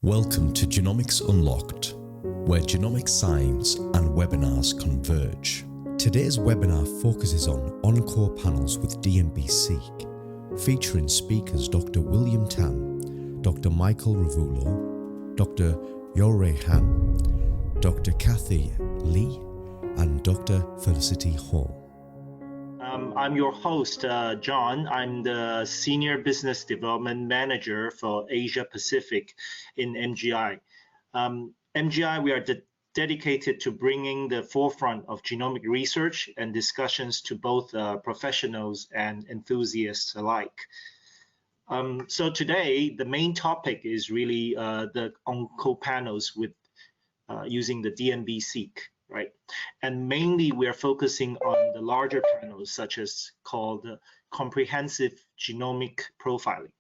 Welcome to Genomics Unlocked, where genomic science and webinars converge. Today's webinar focuses on OncoPanels with DNBSEQ, featuring speakers Dr. William Tan, Dr. Michael Ravulo, Dr. Yorei Han, Dr. Kathy Lee, and Dr. Felicity Hall. I'm your host, John. I'm the Senior Business Development Manager for Asia Pacific in MGI. MGI, we are dedicated to bringing the forefront of genomic research and discussions to both professionals and enthusiasts alike. So today, the main topic is really the OncoPanels with using the DNBSEQ. Right, and mainly we are focusing on the larger panels, such as called comprehensive genomic profiling.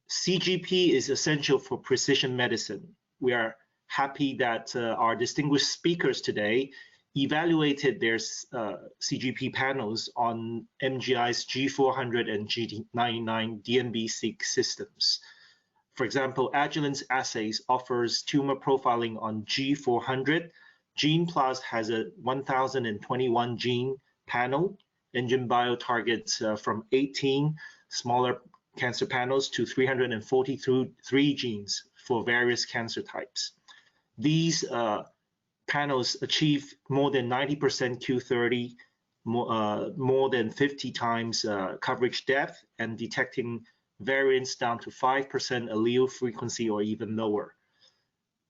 CGP is essential for precision medicine. We are happy that our distinguished speakers today evaluated their CGP panels on MGI's G400 and G99 DNBSEQ systems. For example, Agilent's Assays offers tumor profiling on G400. GenePLUS has a 1021 gene panel. NGeneBio targets from 18 smaller cancer panels to 343 genes for various cancer types. These panels achieve more than 90% Q30, more than 50 times coverage depth, and detecting variants down to 5% allele frequency or even lower.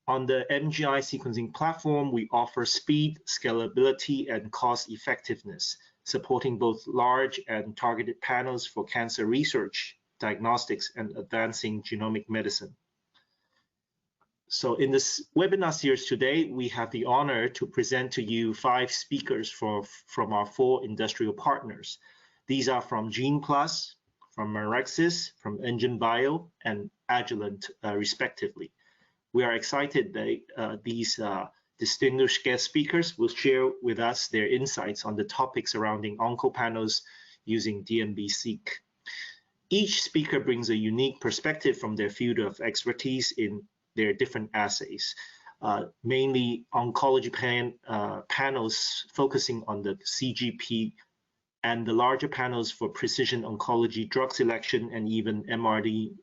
On the MGI sequencing platform, we offer speed, scalability, and cost effectiveness, supporting both large and targeted panels for cancer research, diagnostics, and advancing genomic medicine. So in this webinar series today, we have the honor to present to you 5 speakers from our 4 industrial partners. These are from GenePLUS, from Marexis, from NGeneBio, and Agilent, respectively. We are excited that these distinguished guest speakers will share with us their insights on the topics surrounding OncoPanels using DNBSEQ. Each speaker brings a unique perspective from their field of expertise in their different assays, mainly oncology panels focusing on the CGP and the larger panels for precision oncology drug selection and even MRD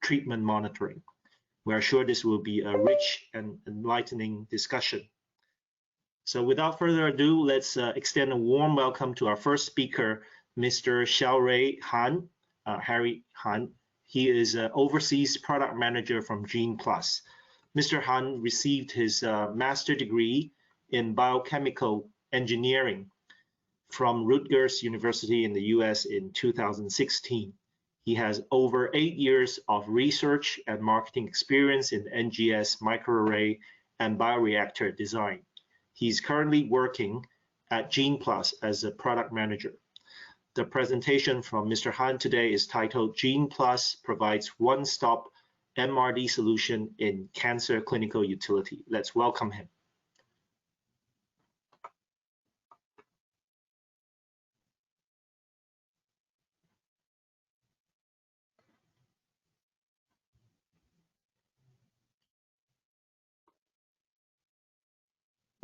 treatment monitoring. We are sure this will be a rich and enlightening discussion. So without further ado, let's extend a warm welcome to our first speaker, Mr. Xiaorui Han, Harry Han. He is an overseas product manager from GenePLUS. Mr. Han received his master's degree in biochemical engineering from Rutgers University in the US in 2016. He has over 8 years of research and marketing experience in NGS, microarray, and bioreactor design. He's currently working at GenePLUS as a product manager. The presentation from Mr. Han today is titled GenePLUS Provides One-Stop MRD Solution in Cancer Clinical Utility. Let's welcome him.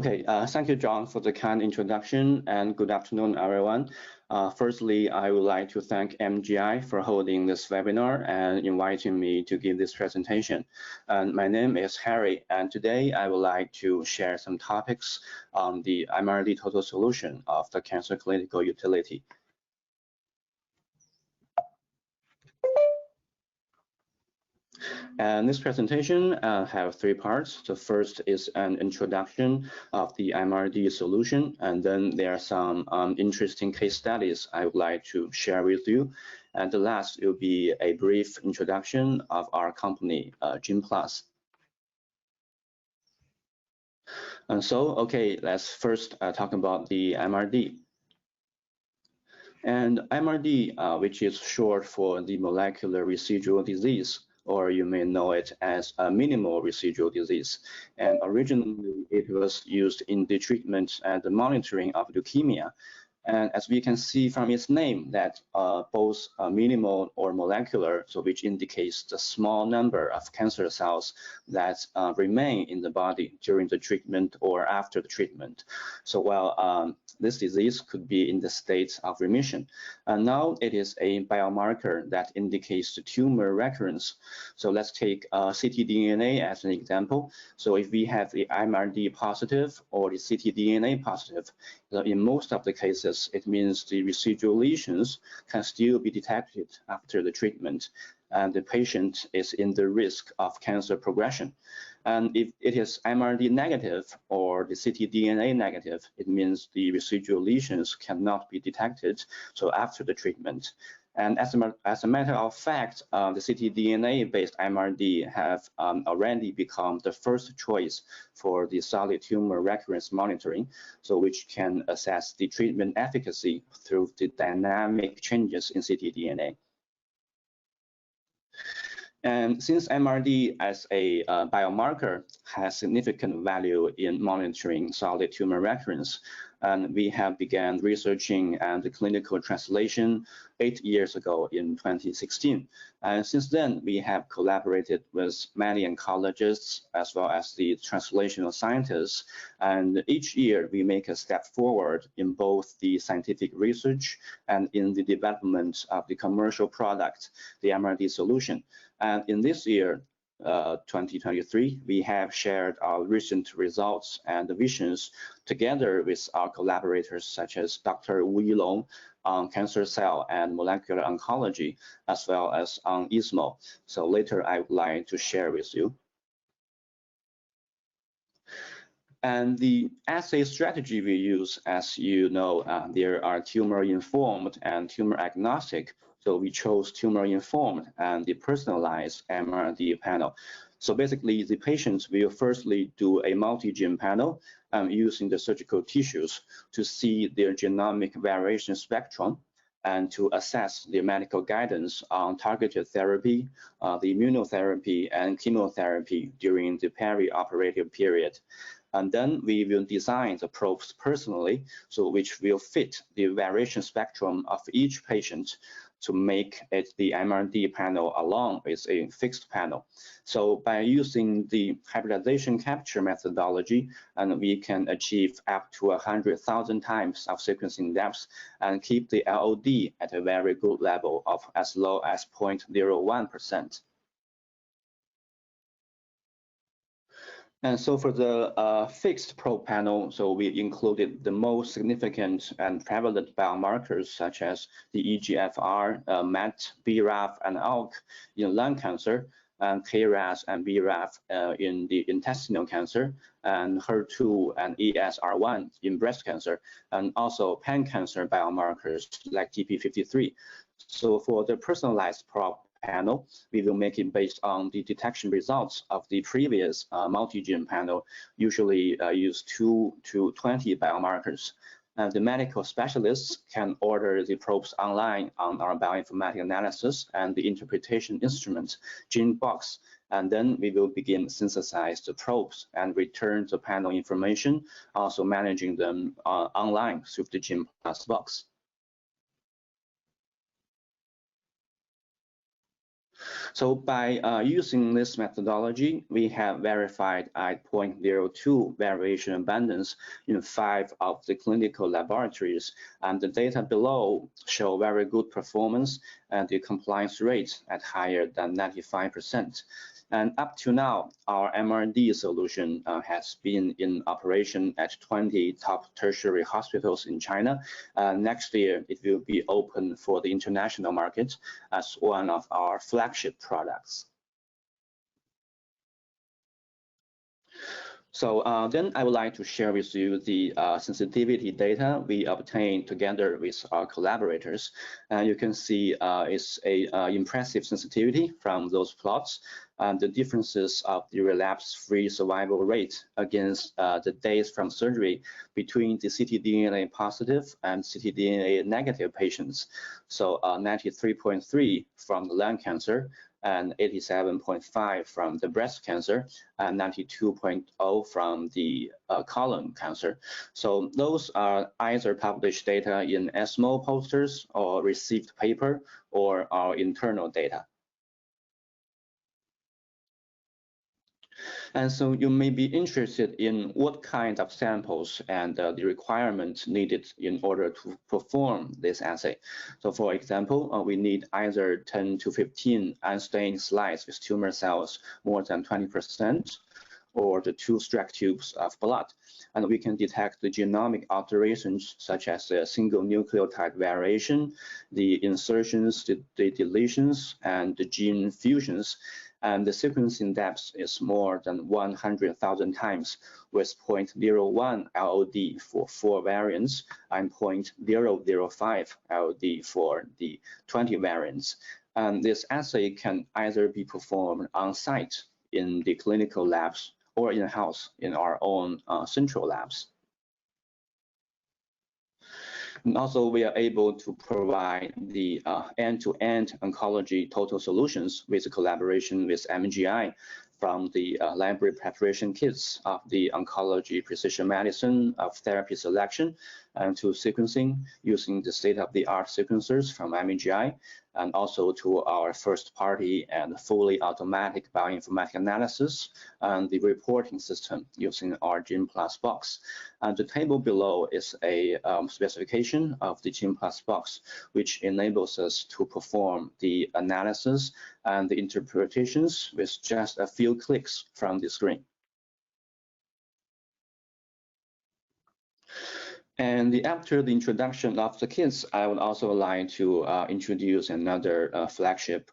Okay, thank you, John, for the kind introduction, and good afternoon, everyone. Firstly, I would like to thank MGI for holding this webinar and inviting me to give this presentation. And my name is Harry, and today I would like to share some topics on the MRD total solution of the cancer clinical utility. And this presentation have 3 parts. The first is an introduction of the MRD solution, and then there are some interesting case studies I would like to share with you. And the last will be a brief introduction of our company, GenePLUS. And so, okay, let's first talk about the MRD. And MRD, which is short for the molecular residual disease, or you may know it as a minimal residual disease. And originally, it was used in the treatment and the monitoring of leukemia. And as we can see from its name, that both minimal or molecular, so which indicates the small number of cancer cells that remain in the body during the treatment or after the treatment. So while this disease could be in the state of remission, and now it is a biomarker that indicates the tumor recurrence. So let's take ctDNA as an example. So if we have the MRD positive or the ctDNA positive, in most of the cases, it means the residual lesions can still be detected after the treatment, and the patient is in the risk of cancer progression. And if it is MRD negative or the ctDNA negative, it means the residual lesions cannot be detected, so after the treatment. And as a matter of fact, the ctDNA-based MRD have already become the first choice for the solid tumor recurrence monitoring, so which can assess the treatment efficacy through the dynamic changes in ctDNA. And since MRD as a biomarker has significant value in monitoring solid tumor recurrence, and we have begun researching and the clinical translation 8 years ago in 2016. And since then, we have collaborated with many oncologists as well as the translational scientists. And each year, we make a step forward in both the scientific research and in the development of the commercial product, the MRD solution. And in this year, 2023, we have shared our recent results and visions together with our collaborators such as Dr. Wu Yilong on cancer cell and molecular oncology, as well as on ESMO. So later I would like to share with you. And the assay strategy we use, as you know, there are tumor-informed and tumor-agnostic. So we chose tumor-informed and the personalized MRD panel. So basically, the patients will firstly do a multi-gene panel using the surgical tissues to see their genomic variation spectrum and to assess the medical guidance on targeted therapy, the immunotherapy, and chemotherapy during the peri-operative period. And then we will design the probes personally, so which will fit the variation spectrum of each patient to make it the MRD panel along with a fixed panel. So by using the hybridization capture methodology, and we can achieve up to 100,000 times of sequencing depth and keep the LOD at a very good level of as low as 0.01%. And so for the fixed probe panel, so we included the most significant and prevalent biomarkers such as the EGFR, MET, BRAF, and ALK in lung cancer, and KRAS and BRAF in the intestinal cancer, and HER2 and ESR1 in breast cancer, and also pan-cancer biomarkers like TP53. So for the personalized probe panel, we will make it based on the detection results of the previous multi-gene panel, usually use 2 to 20 biomarkers. The medical specialists can order the probes online on our bioinformatic analysis and the interpretation instrument, GeneBox, and then we will begin synthesize the probes and return the panel information, also managing them online through the GenePLUS box. So by using this methodology, we have verified at 0.02 variation abundance in 5 of the clinical laboratories, and the data below show very good performance and the compliance rate at higher than 95%. And up to now, our MRD solution has been in operation at 20 top tertiary hospitals in China. Next year, it will be open for the international market as one of our flagship products. So then I would like to share with you the sensitivity data we obtained together with our collaborators. You can see it's a impressive sensitivity from those plots, and the differences of the relapse-free survival rate against the days from surgery between the ctDNA positive and ctDNA negative patients. So 93.3 from the lung cancer, and 87.5 from the breast cancer, and 92.0 from the colon cancer. So those are either published data in ESMO posters or received paper or our internal data. And so you may be interested in what kind of samples and the requirements needed in order to perform this assay. So for example, we need either 10 to 15 unstained slides with tumor cells more than 20%, or the 2 Streck tubes of blood. And we can detect the genomic alterations such as the single nucleotide variation, the insertions, the deletions, and the gene fusions. And the sequencing depth is more than 100,000 times, with 0.01 LOD for 4 variants and 0.005 LOD for the 20 variants. And this assay can either be performed on site in the clinical labs or in-house in our own central labs. And also, we are able to provide the end-to-end oncology total solutions with a collaboration with MGI, from the library preparation kits of the oncology precision medicine of therapy selection and to sequencing using the state-of-the-art sequencers from MGI, and also to our first-party and fully automatic bioinformatic analysis and the reporting system using our GenePLUS box. And the table below is a specification of the GenePLUS box, which enables us to perform the analysis and the interpretations with just a few clicks from the screen. And after the introduction of the kits, I would also like to introduce another flagship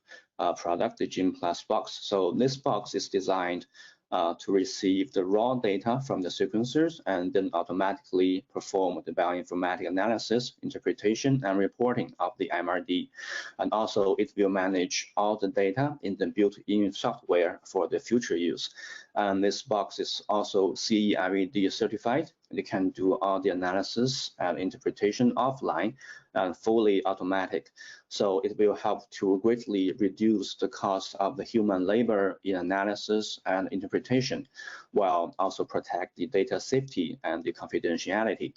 product, the GenePLUS box. So this box is designed to receive the raw data from the sequencers and then automatically perform the bioinformatic analysis, interpretation, and reporting of the MRD. And also, it will manage all the data in the built-in software for the future use. And this box is also CE-IVD certified. It can do all the analysis and interpretation offline and fully automatic. So it will help to greatly reduce the cost of the human labor in analysis and interpretation, while also protect the data safety and the confidentiality.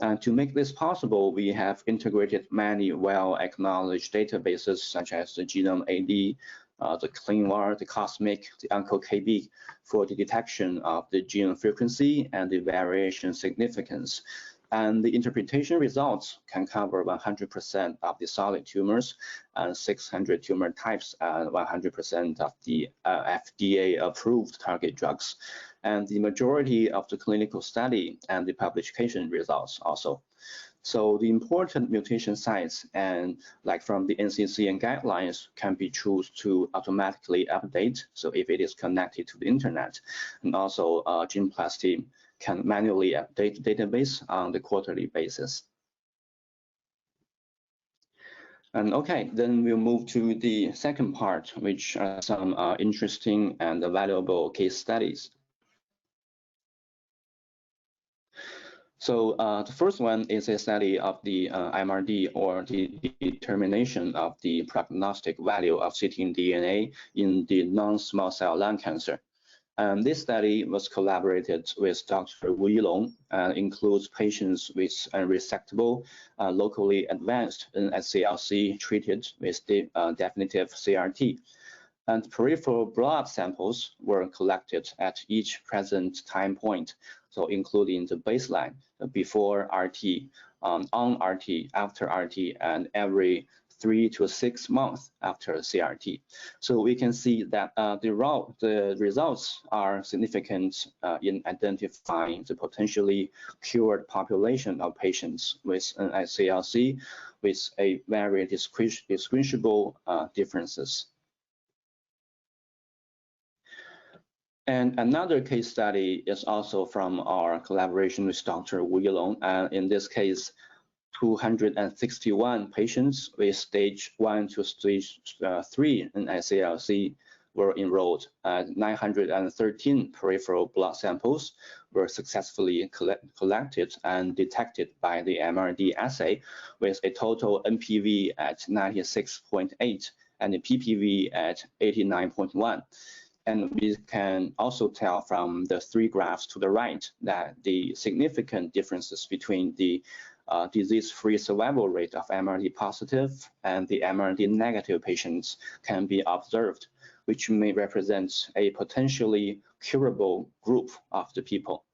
And to make this possible, we have integrated many well-acknowledged databases such as the GenomeAD, the CleanVar, the Cosmic, the OncoKB for the detection of the gene frequency and the variation significance. And the interpretation results can cover 100% of the solid tumors and 600 tumor types and 100% of the FDA-approved target drugs. And the majority of the clinical study and the publication results also. So the important mutation sites and like from the NCCN guidelines can be chosen to automatically update. So if it is connected to the internet, and also GenePLUS team can manually update the database on the quarterly basis. And okay, then we'll move to the second part, which are some interesting and valuable case studies. So the first one is a study of the MRD, or the determination of the prognostic value of ctDNA in the non-small cell lung cancer. This study was collaborated with Dr. Wu Yilong and includes patients with unresectable, locally advanced NSCLC treated with definitive CRT. And peripheral blood samples were collected at each present time point, so including the baseline, before RT, on RT, after RT, and every 3 to 6 months after CRT. So we can see that the results are significant in identifying the potentially cured population of patients with an NSCLC with a very distinguishable differences. And another case study is also from our collaboration with Dr. Wu Yilong, and in this case, 261 patients with stage 1 to stage 3 in NSCLC were enrolled. 913 peripheral blood samples were successfully collected and detected by the MRD assay with a total NPV at 96.8 and the PPV at 89.1. And we can also tell from the three graphs to the right that the significant differences between the disease-free survival rate of MRD positive and the MRD negative patients can be observed, which may represent a potentially curable group of the people.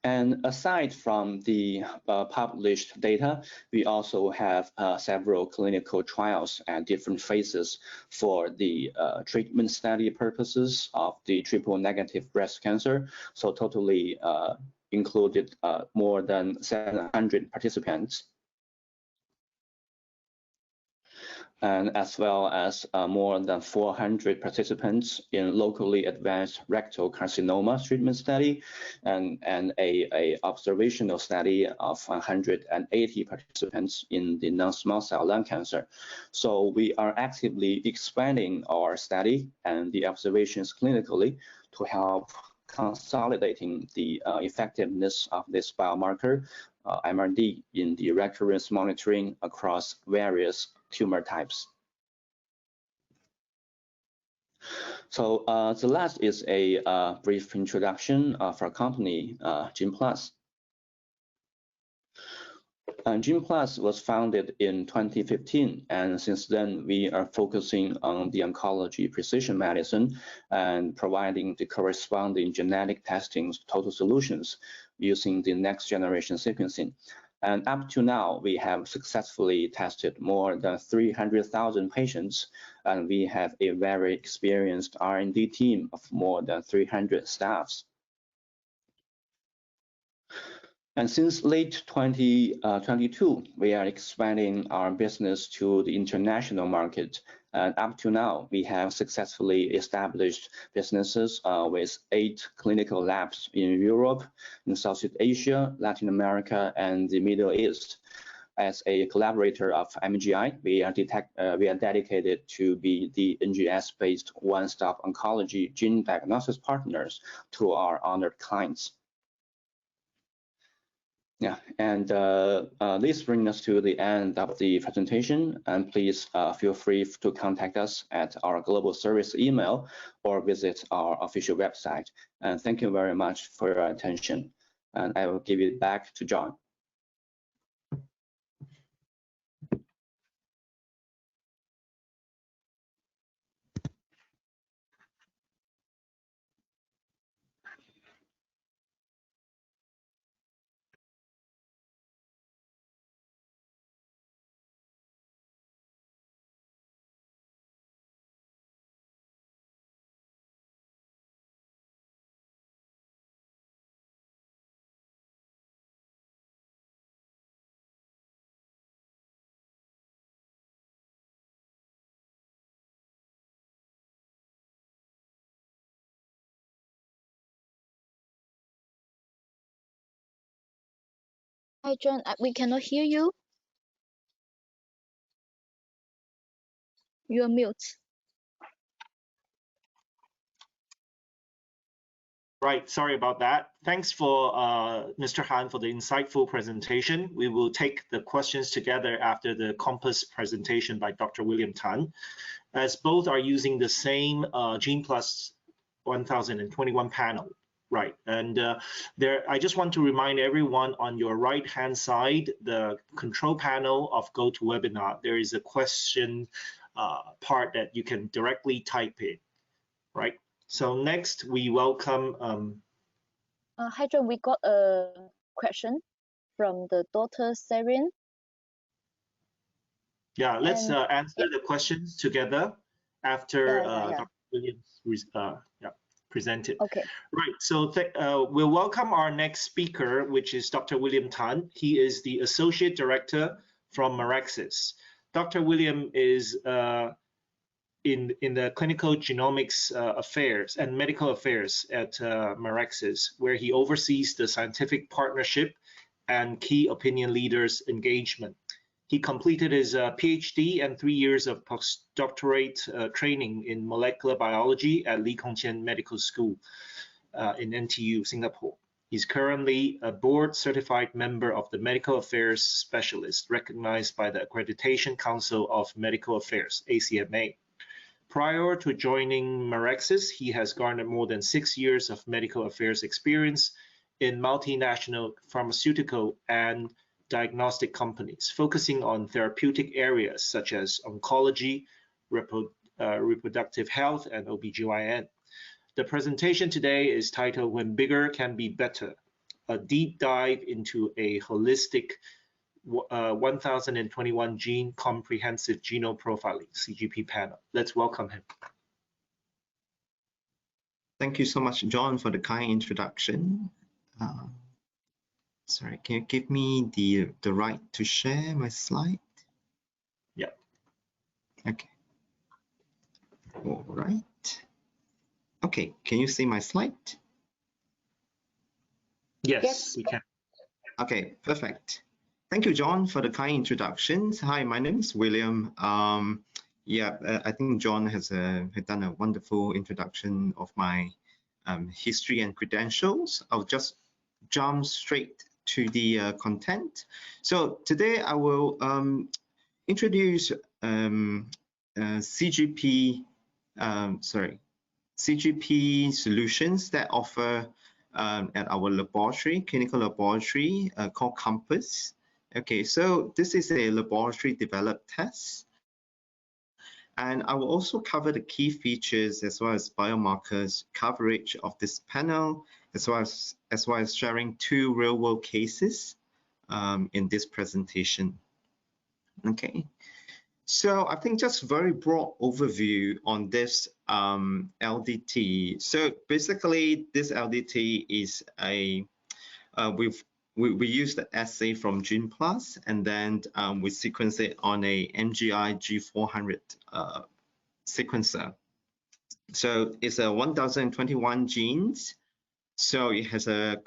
And aside from the published data, we also have several clinical trials at different phases for the treatment study purposes of the triple-negative breast cancer. So totally included more than 700 participants. And as well as more than 400 participants in locally advanced rectal carcinoma treatment study, and a observational study of 180 participants in the non-small cell lung cancer. So we are actively expanding our study and the observations clinically to help consolidating the effectiveness of this biomarker, MRD, in the recurrence monitoring across various tumor types. So the last is a brief introduction of our company, GenePLUS. GenePLUS was founded in 2015, and since then we are focusing on the oncology precision medicine and providing the corresponding genetic testing total solutions using the next generation sequencing. And up to now, we have successfully tested more than 300,000 patients, and we have a very experienced R&D team of more than 300 staffs. And since late 2022, we are expanding our business to the international market. And up to now, we have successfully established businesses with 8 clinical labs in Europe, in Southeast Asia, Latin America, and the Middle East. As a collaborator of MGI, we are dedicated to be the NGS-based one-stop oncology gene diagnostics partners to our honored clients. Yeah, and this brings us to the end of the presentation, and please feel free to contact us at our global service email or visit our official website. And thank you very much for your attention. And I will give it back to John. Hi, John. We cannot hear you. You're mute. Right, sorry about that. Thanks for Mr. Han for the insightful presentation. We will take the questions together after the Compass presentation by Dr. William Tan, as both are using the same GenePLUS 1021 panel. Right, and I just want to remind everyone on your right-hand side, the control panel of GoToWebinar, there is a question part that you can directly type in, right? So next, we welcome. Hi, John. We got a question from the daughter Sarin. Yeah, let's answer the questions together after Dr. Williams presented. Okay. Right. So we'll welcome our next speaker, which is Dr. William Tan. He is the Associate Director from Meraxis. Dr. William is in the clinical genomics affairs and medical affairs at Meraxis, where he oversees the scientific partnership and key opinion leaders engagement. He completed his PhD and 3 years of postdoctorate training in molecular biology at Lee Kong Chian Medical School in NTU, Singapore. He's currently a board-certified member of the Medical Affairs Specialist, recognized by the Accreditation Council of Medical Affairs, ACMA. Prior to joining Marexis, he has garnered more than 6 years of medical affairs experience in multinational pharmaceutical and diagnostic companies, focusing on therapeutic areas such as oncology, reproductive health, and OBGYN. The presentation today is titled When Bigger Can Be Better, a deep dive into a holistic 1021 gene comprehensive genome profiling, CGP panel. Let's welcome him. Thank you so much, John, for the kind introduction. Sorry, can you give me the right to share my slide? Yeah. Okay. All right. Okay, can you see my slide? Yes, we can. Okay, perfect. Thank you, John, for the kind introductions. Hi, my name is William. I think John has done a wonderful introduction of my history and credentials. I'll just jump straight to the content. So today I will introduce CGP solutions that offer at our laboratory, clinical laboratory called Compass. Okay, so this is a laboratory developed test. And I will also cover the key features as well as biomarkers coverage of this panel, as well as sharing 2 real-world cases in this presentation. Okay, so I think just very broad overview on this LDT. So basically, this LDT is a we use the assay from GenePLUS, and then we sequence it on a MGI G400 sequencer. So it's a 1021 genes. So it has a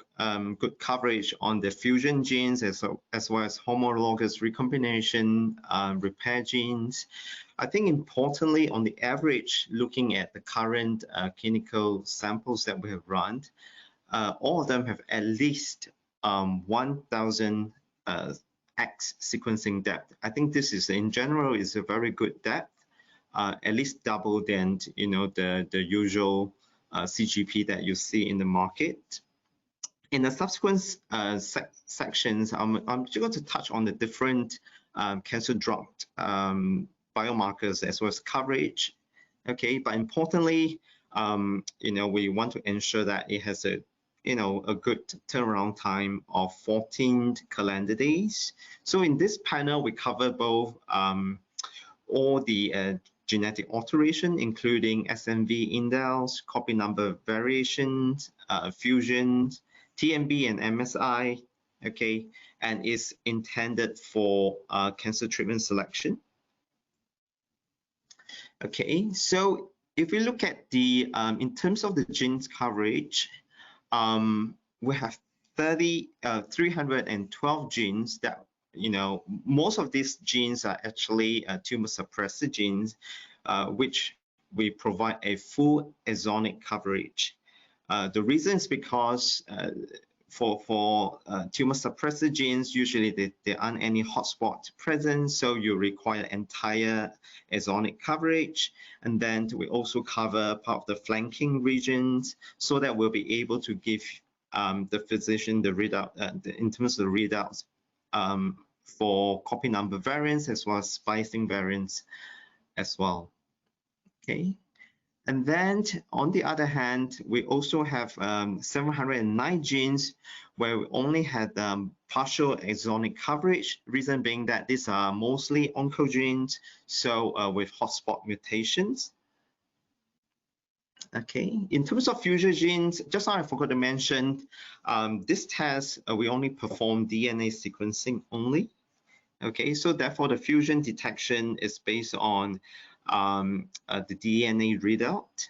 good coverage on the fusion genes as well as homologous recombination, repair genes. I think importantly, on the average, looking at the current clinical samples that we have run, all of them have at least 1000 X sequencing depth. I think this is, in general, is a very good depth, at least double than the usual CGP that you see in the market. In the subsequent sections, I'm just going to touch on the different cancer drug biomarkers as well as coverage. Okay, but importantly, we want to ensure that it has a good turnaround time of 14 calendar days. So in this panel, we cover both all the genetic alteration, including SNV indels, copy number variations, fusions, TMB and MSI, okay, and is intended for cancer treatment selection. Okay, so if we look at the, in terms of the genes coverage, we have 312 genes that, most of these genes are actually tumor suppressor genes, which we provide a full exonic coverage. The reason is because for tumor suppressor genes, usually there aren't any hotspot present, so you require entire exonic coverage. And then we also cover part of the flanking regions so that we'll be able to give the physician the readout in terms of the readouts for copy number variants as well as splicing variants as well. Okay. And then on the other hand, we also have 709 genes where we only had partial exonic coverage, reason being that these are mostly oncogenes, so with hotspot mutations. Okay, in terms of fusion genes, just now I forgot to mention, this test, we only perform DNA sequencing only. Okay, so therefore the fusion detection is based on the DNA readout.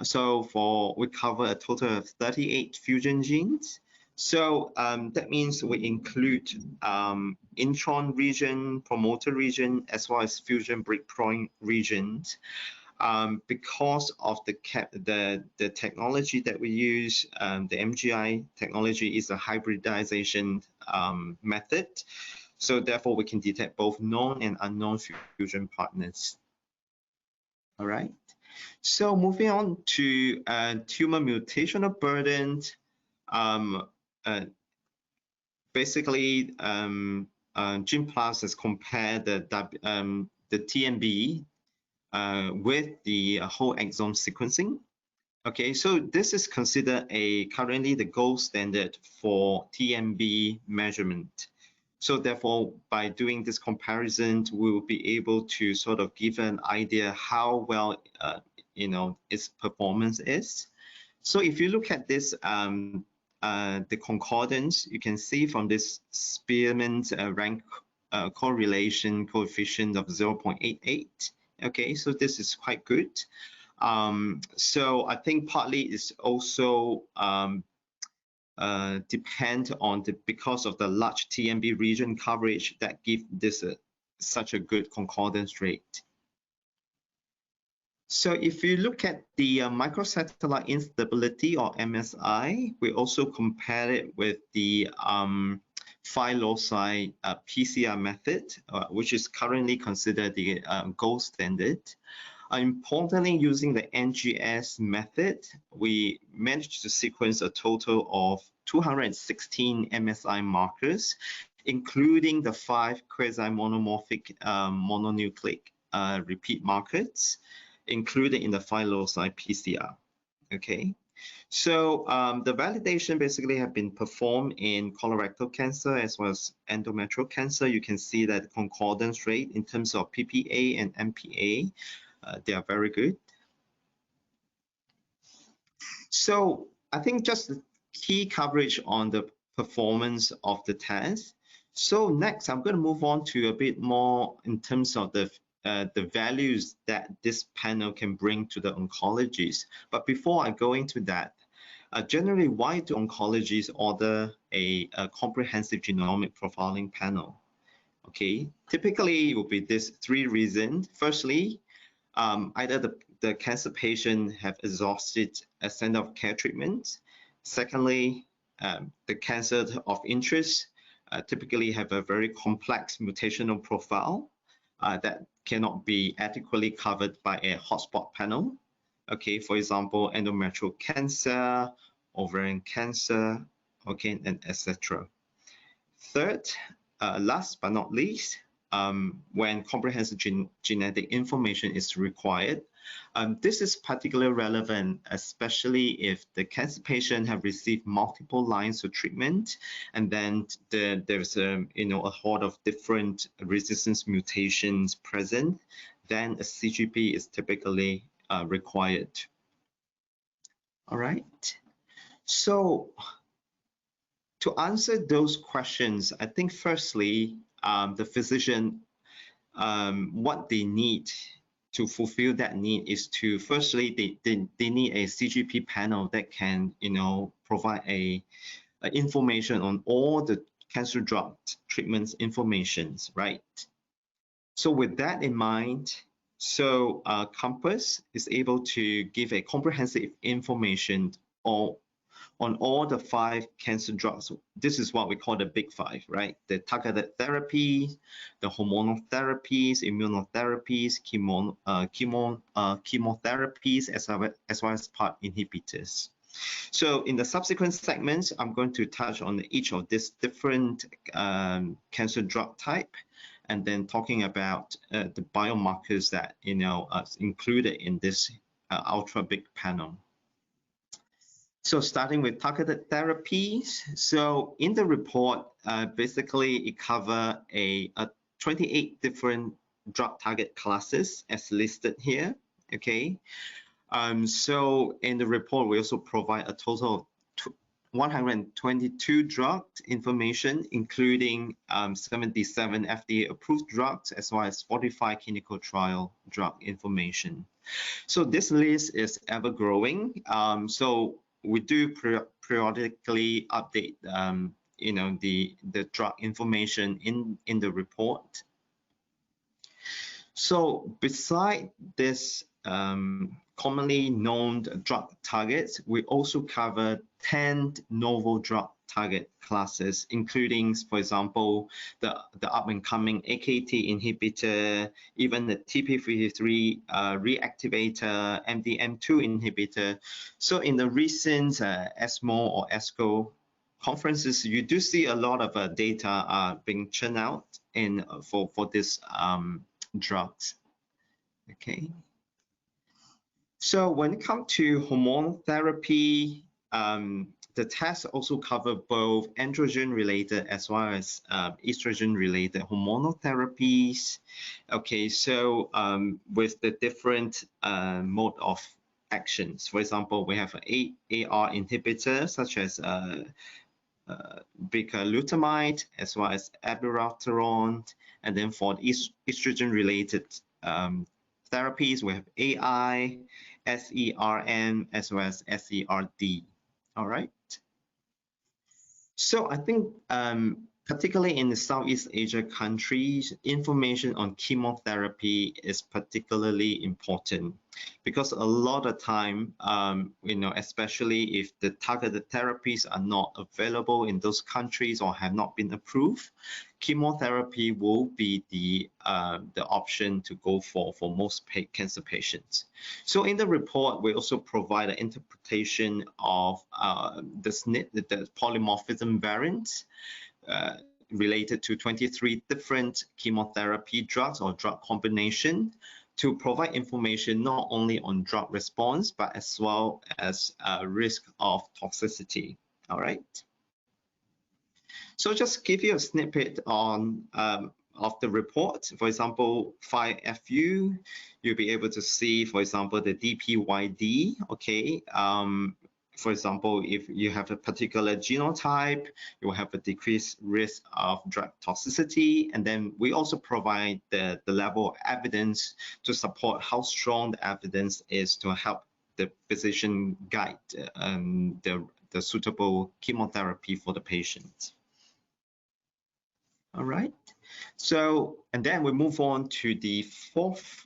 So we cover a total of 38 fusion genes. So that means we include intron region, promoter region, as well as fusion breakpoint regions. because of the technology that we use, the MGI technology is a hybridization method. So therefore, we can detect both known and unknown fusion partners. All right. So moving on to tumor mutational burden. Basically, GenePLUS has compared the TMB with the whole exome sequencing. Okay, so this is considered currently the gold standard for TMB measurement. So therefore, by doing this comparison, we will be able to sort of give an idea how well its performance is. So if you look at this, the concordance, you can see from this Spearman's rank correlation coefficient of 0.88. Okay, so this is quite good. So I think partly it's also depend on because of the large TMB region coverage that give this such a good concordance rate. So if you look at the microsatellite instability, or MSI, we also compare it with the 5 loci PCR method, which is currently considered the gold standard. Importantly, using the NGS method, we managed to sequence a total of 216 MSI markers, including the 5 quasi-monomorphic mononucleic repeat markers included in the 5 loci PCR. Okay, so the validation basically have been performed in colorectal cancer as well as endometrial cancer. You can see that concordance rate in terms of PPA and MPA, they are very good. So I think just the key coverage on the performance of the test. So next, I'm going to move on to a bit more in terms of the values that this panel can bring to the oncologists. But before I go into that, generally, why do oncologists order a comprehensive genomic profiling panel? Okay, typically it will be this 3 reasons. Firstly, either the cancer patient have exhausted a standard of care treatment. Secondly, the cancer of interest typically have a very complex mutational profile that cannot be adequately covered by a hotspot panel. Okay, for example, endometrial cancer, ovarian cancer, okay, and etc. Third, last but not least, when comprehensive genetic information is required, this is particularly relevant, especially if the cancer patient have received multiple lines of treatment, and then there's a horde of different resistance mutations present, then a CGP is typically required. All right. So to answer those questions, I think firstly, the physician, what they need to fulfill that need is to, firstly, they need a CGP panel that can, provide a information on all the cancer drug treatments informations, right? So with that in mind, so Compass is able to give a comprehensive information on all the 5 cancer drugs. This is what we call the big 5, right? The targeted therapies, the hormonal therapies, immunotherapies, chemotherapies, as well as PARP inhibitors. So in the subsequent segments, I'm going to touch on each of these different cancer drug type, and then talking about the biomarkers that are included in this ultra big panel. So starting with targeted therapies. So in the report, basically it covers 28 different drug target classes as listed here. Okay. So in the report, we also provide a total of 122 drug information, including 77 FDA approved drugs, as well as 45 clinical trial drug information. So this list is ever growing. So we do periodically update, the drug information in the report. So beside this commonly known drug targets, we also cover 10 novel drug target classes, including, for example, the up-and-coming AKT inhibitor, even the TP53 reactivator, MDM2 inhibitor. So in the recent ESMO or ESCO conferences, you do see a lot of data being churned out in for these drugs. Okay. So when it comes to hormonal therapy, the tests also cover both androgen-related as well as estrogen-related hormonal therapies. Okay, so with the different mode of actions, for example, we have an AR inhibitor such as bicalutamide as well as abiraterone, and then for estrogen-related therapies, we have AI, SERM, as well as SERD. All right. So I think particularly in the Southeast Asia countries, information on chemotherapy is particularly important because a lot of time, especially if the targeted therapies are not available in those countries or have not been approved, chemotherapy will be the option to go for most cancer patients. So in the report, we also provide an interpretation of the SNP, the polymorphism variants related to 23 different chemotherapy drugs or drug combination to provide information not only on drug response, but as well as risk of toxicity. All right. So just give you a snippet on of the report. For example, 5FU, you'll be able to see, for example, the DPYD, okay? For example, if you have a particular genotype, you will have a decreased risk of drug toxicity. And then we also provide the level of evidence to support how strong the evidence is to help the physician guide the suitable chemotherapy for the patient. All right, so, and then we move on to the fourth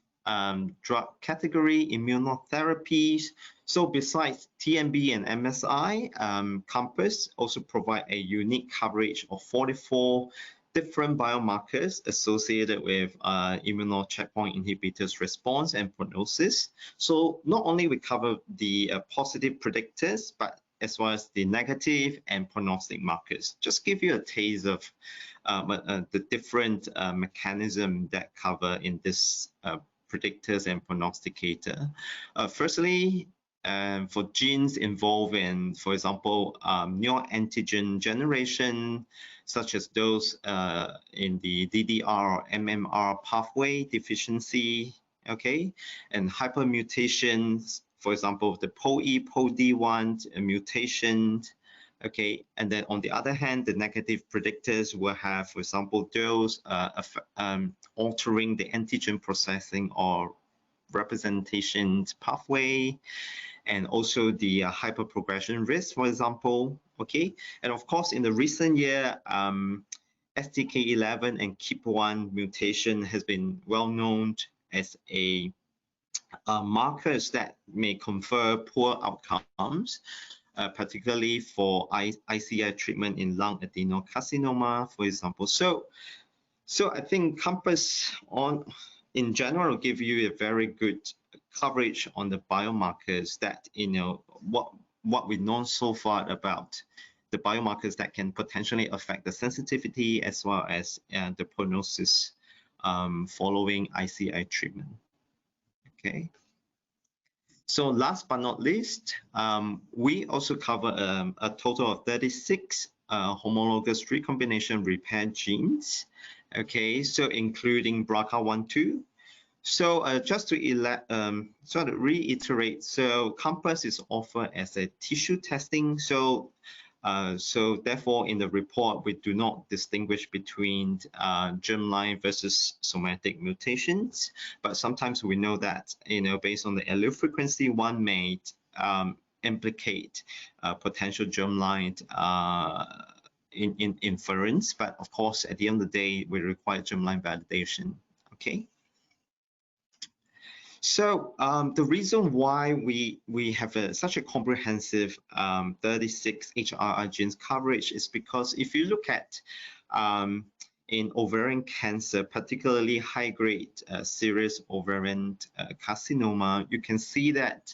drug category, immunotherapies. So besides TMB and MSI, Compass also provide a unique coverage of 44 different biomarkers associated with immuno checkpoint inhibitors response and prognosis. So not only we cover the positive predictors, but as well as the negative and prognostic markers. Just give you a taste of the different mechanism that cover in this predictors and prognosticator. Firstly, for genes involved in, for example, neoantigen generation, such as those in the DDR or MMR pathway deficiency, okay, and hypermutations, for example, the POE, POD1 mutation, okay, and then on the other hand, the negative predictors will have, for example, those altering the antigen processing or representation pathway, and also the hyperprogression risk, for example, okay, and of course, in the recent year, STK11 and KEAP1 mutation has been well known as a markers that may confer poor outcomes, particularly for ICI treatment in lung adenocarcinoma, for example. So I think Compass in general give you a very good coverage on the biomarkers that, what we know so far about the biomarkers that can potentially affect the sensitivity as well as the prognosis following ICI treatment. Okay. So last but not least, we also cover a total of 36 homologous recombination repair genes. Okay, so including BRCA1/2. So just to sort of reiterate, so Compass is offered as a tissue testing. So therefore, in the report, we do not distinguish between germline versus somatic mutations. But sometimes we know that, based on the allele frequency, one may implicate potential germline in inference. But of course, at the end of the day, we require germline validation. Okay. So the reason why we have such a comprehensive 36 HRR genes coverage is because if you look at in ovarian cancer, particularly high-grade serous ovarian carcinoma, you can see that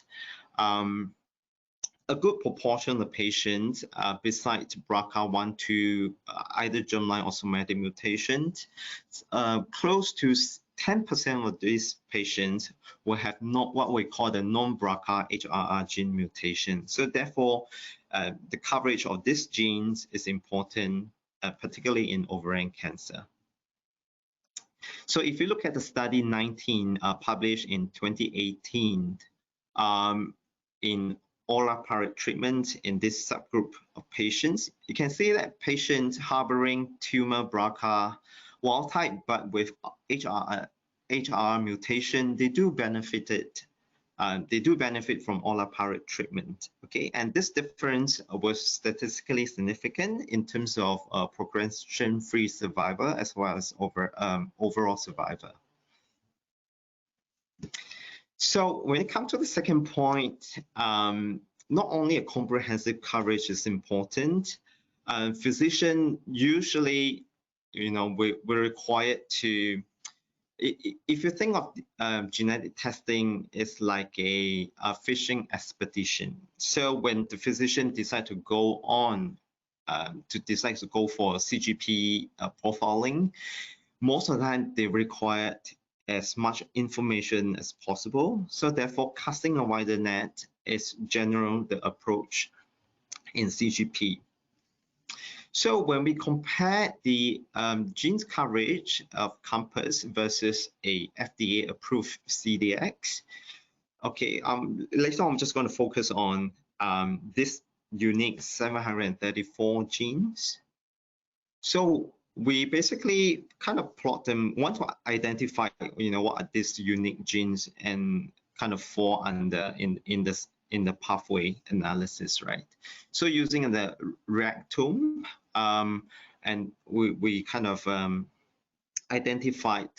a good proportion of patients, besides BRCA1, 2, either germline or somatic mutations, close to 10% of these patients will have not what we call the non-BRCA HRR gene mutation. So therefore, the coverage of these genes is important, particularly in ovarian cancer. So if you look at the study 19 published in 2018 in olaparib treatment in this subgroup of patients, you can see that patients harboring tumor BRCA wild type but with HRR mutation, they do benefit from olaparib treatment. Okay, and this difference was statistically significant in terms of progression-free survival as well as overall survival. So when it comes to the second point, not only a comprehensive coverage is important, physician usually, we're required to, if you think of genetic testing, it's like a fishing expedition. So when the physician decides to go on, decide to go for CGP profiling, most of the time they require as much information as possible. So therefore, casting a wider net is generally the approach in CGP. So when we compare the genes coverage of CoMpass versus a FDA-approved CDX, okay, later on I'm just going to focus on this unique 734 genes. So we basically kind of plot them, want to identify, what are these unique genes and kind of fall under in the pathway analysis, right? So using the rectum, and we kind of identified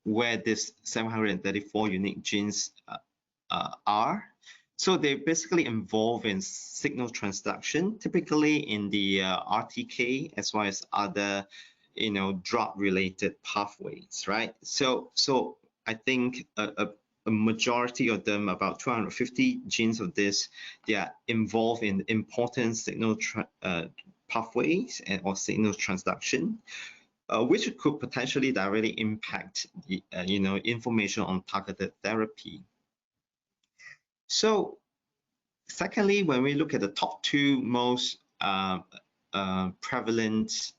where this 734 unique genes are. So they basically involve in signal transduction, typically in the RTK as well as other, drug-related pathways, right? So I think a majority of them, about 250 genes of this, they are involved in important signal pathways or signal transduction, which could potentially directly impact the information on targeted therapy. So secondly, when we look at the top two most prevalent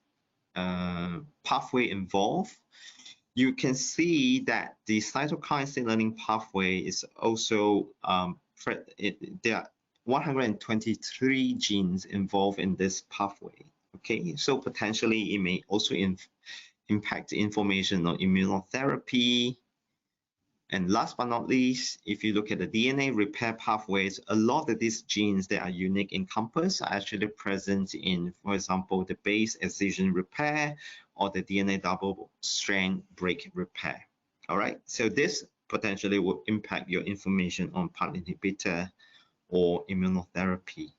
pathway involved, you can see that the cytokine signaling pathway is also, there are 123 genes involved in this pathway. Okay, so potentially it may also impact information on immunotherapy. And last but not least, if you look at the DNA repair pathways, a lot of these genes that are unique in CoMpass are actually present in, for example, the base excision repair or the DNA double strand break repair. All right, so this potentially will impact your information on PARP inhibitor or immunotherapy.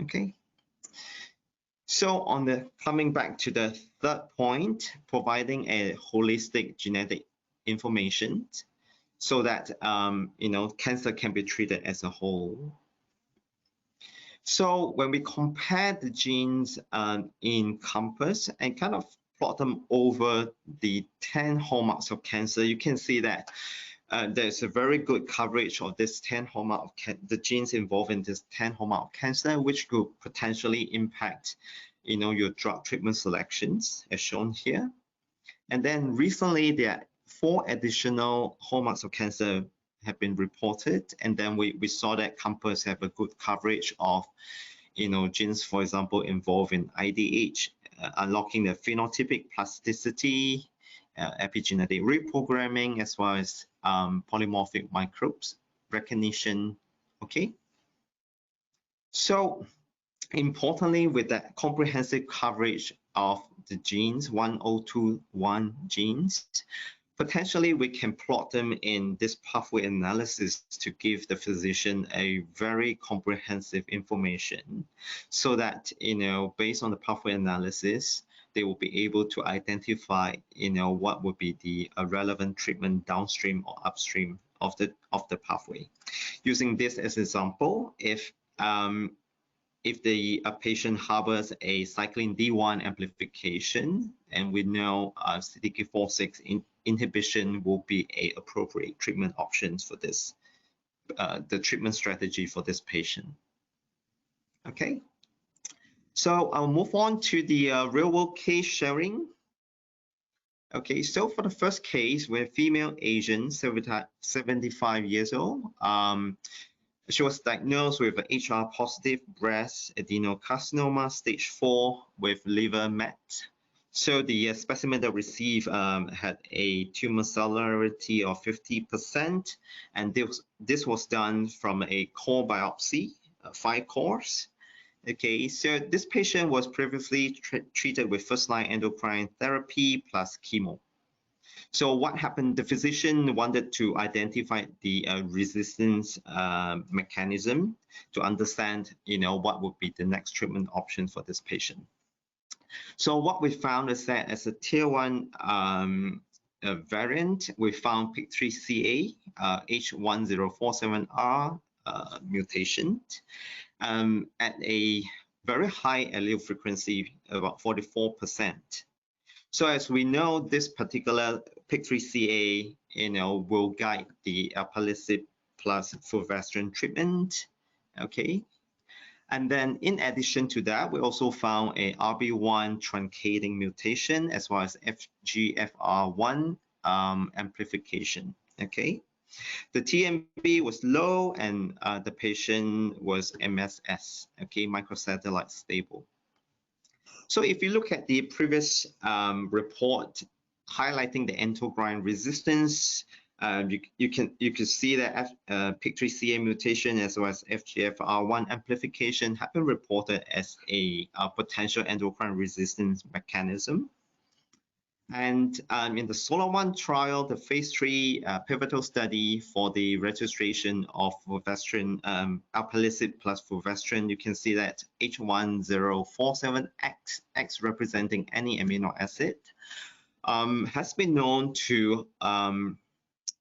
Okay. So coming back to the third point, providing a holistic genetic information so that cancer can be treated as a whole. So when we compare the genes in CoMpass and kind of plot them over the 10 hallmarks of cancer, you can see that there's a very good coverage of this 10 hallmark of the genes involved in this 10 hallmark of cancer, which could potentially impact your drug treatment selections as shown here. And then recently there are 4 additional hallmarks of cancer have been reported, and then we saw that CoMpass have a good coverage of genes, for example, involved in IDH, unlocking the phenotypic plasticity, epigenetic reprogramming, as well as polymorphic microbes recognition. Okay, so importantly, with that comprehensive coverage of the genes, 1021 genes, potentially we can plot them in this pathway analysis to give the physician a very comprehensive information, so that, based on the pathway analysis, they will be able to identify, what would be the relevant treatment downstream or upstream of the pathway. Using this as an example, if the patient harbors a cyclin D1 amplification, and we know CDK4/6 inhibition will be an appropriate treatment options for this, the treatment strategy for this patient. Okay, so I'll move on to the real-world case sharing. Okay, so for the first case, we're female Asian, 75 years old. She was diagnosed with an HR-positive breast adenocarcinoma stage 4 with liver met. So the specimen that received had a tumor cellularity of 50%, and this was done from a core biopsy, 5 cores. Okay, so this patient was previously treated with first-line endocrine therapy plus chemo. So what happened? The physician wanted to identify the resistance mechanism to understand, what would be the next treatment option for this patient. So what we found is that as a tier 1 variant, we found PIK3CA H1047R mutation at a very high allele frequency, about 44%. So as we know, this particular PIK3CA, will guide the alpelisib plus fulvestrant treatment. Okay, and then in addition to that, we also found a RB1 truncating mutation as well as FGFR1 amplification. Okay, the TMB was low, and the patient was MSS. Okay, microsatellite stable. So if you look at the previous report highlighting the endocrine resistance, you can see that PIK3CA mutation as well as FGFR1 amplification have been reported as a potential endocrine resistance mechanism. And in the SOLAR-1 trial, the phase 3 pivotal study for the registration of fulvestrant, alpelisib plus fulvestrant, you can see that H1047X representing any amino acid has been known to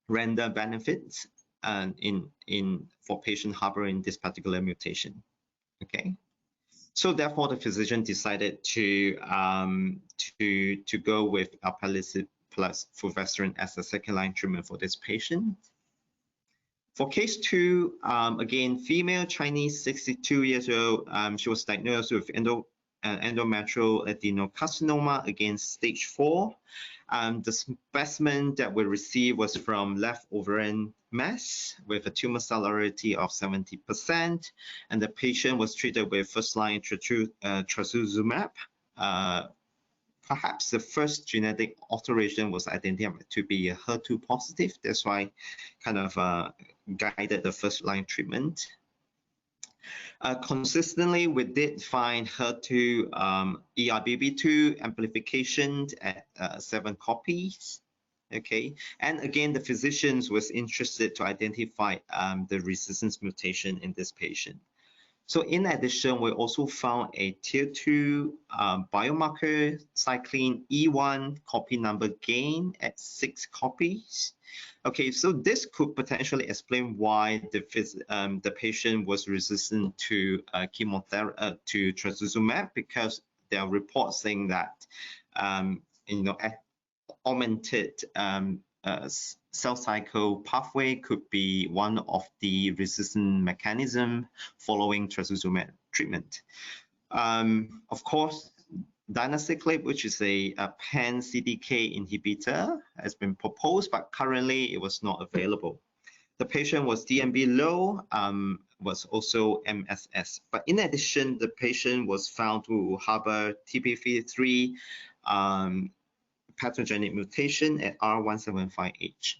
render benefits for patient harboring this particular mutation. Okay. So therefore, the physician decided to go with alpelisib plus fulvestrant as a second-line treatment for this patient. For case 2, again, female Chinese, 62 years old. She was diagnosed with endometrial adenocarcinoma, again stage 4. The specimen that we received was from left ovarian mass with a tumor cellularity of 70%, and the patient was treated with first-line trastuzumab. Perhaps the first genetic alteration was identified to be a HER2 positive. That's why kind of guided the first-line treatment. Consistently, we did find HER2 ERBB2 amplification at 7 copies. Okay, and again, the physicians was interested to identify the resistance mutation in this patient. So in addition, we also found a tier 2 biomarker cyclin E1 copy number gain at 6 copies. Okay, so this could potentially explain why the patient was resistant to chemotherapy, to trastuzumab, because there are reports saying that augmented cell cycle pathway could be one of the resistant mechanism following trastuzumab treatment. Of course, Diagnostics, which is a pan-CDK inhibitor, has been proposed, but currently it was not available. The patient was DNB low, was also MSS. But in addition, the patient was found to harbor TP53 pathogenic mutation at R175H.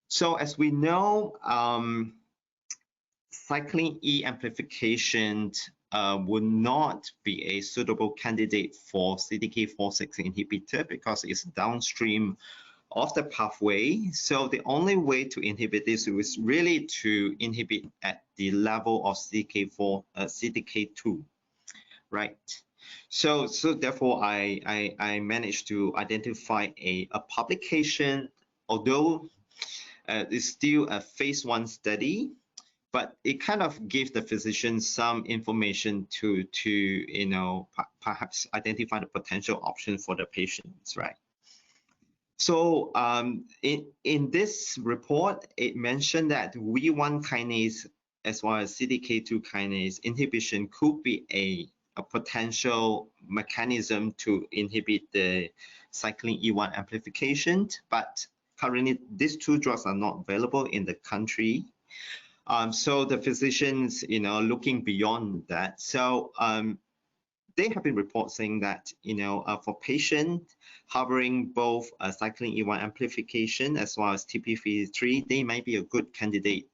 So as we know, cyclin E amplification would not be a suitable candidate for CDK4/6 inhibitor because it's downstream of the pathway. So the only way to inhibit this is really to inhibit at the level of CDK4, CDK2, right? So therefore, I managed to identify a publication, although it's still a phase 1 study, but it kind of gives the physician some information to you know, perhaps identify the potential option for the patients, right? So in this report, it mentioned that WEE1 kinase as well as CDK2 kinase inhibition could be a potential mechanism to inhibit the cyclin E1 amplification, but currently these two drugs are not available in the country. So the physicians, you know, looking beyond that. So they have been reporting that, you know, for patients harboring both cyclin E1 amplification as well as TP53, they might be a good candidate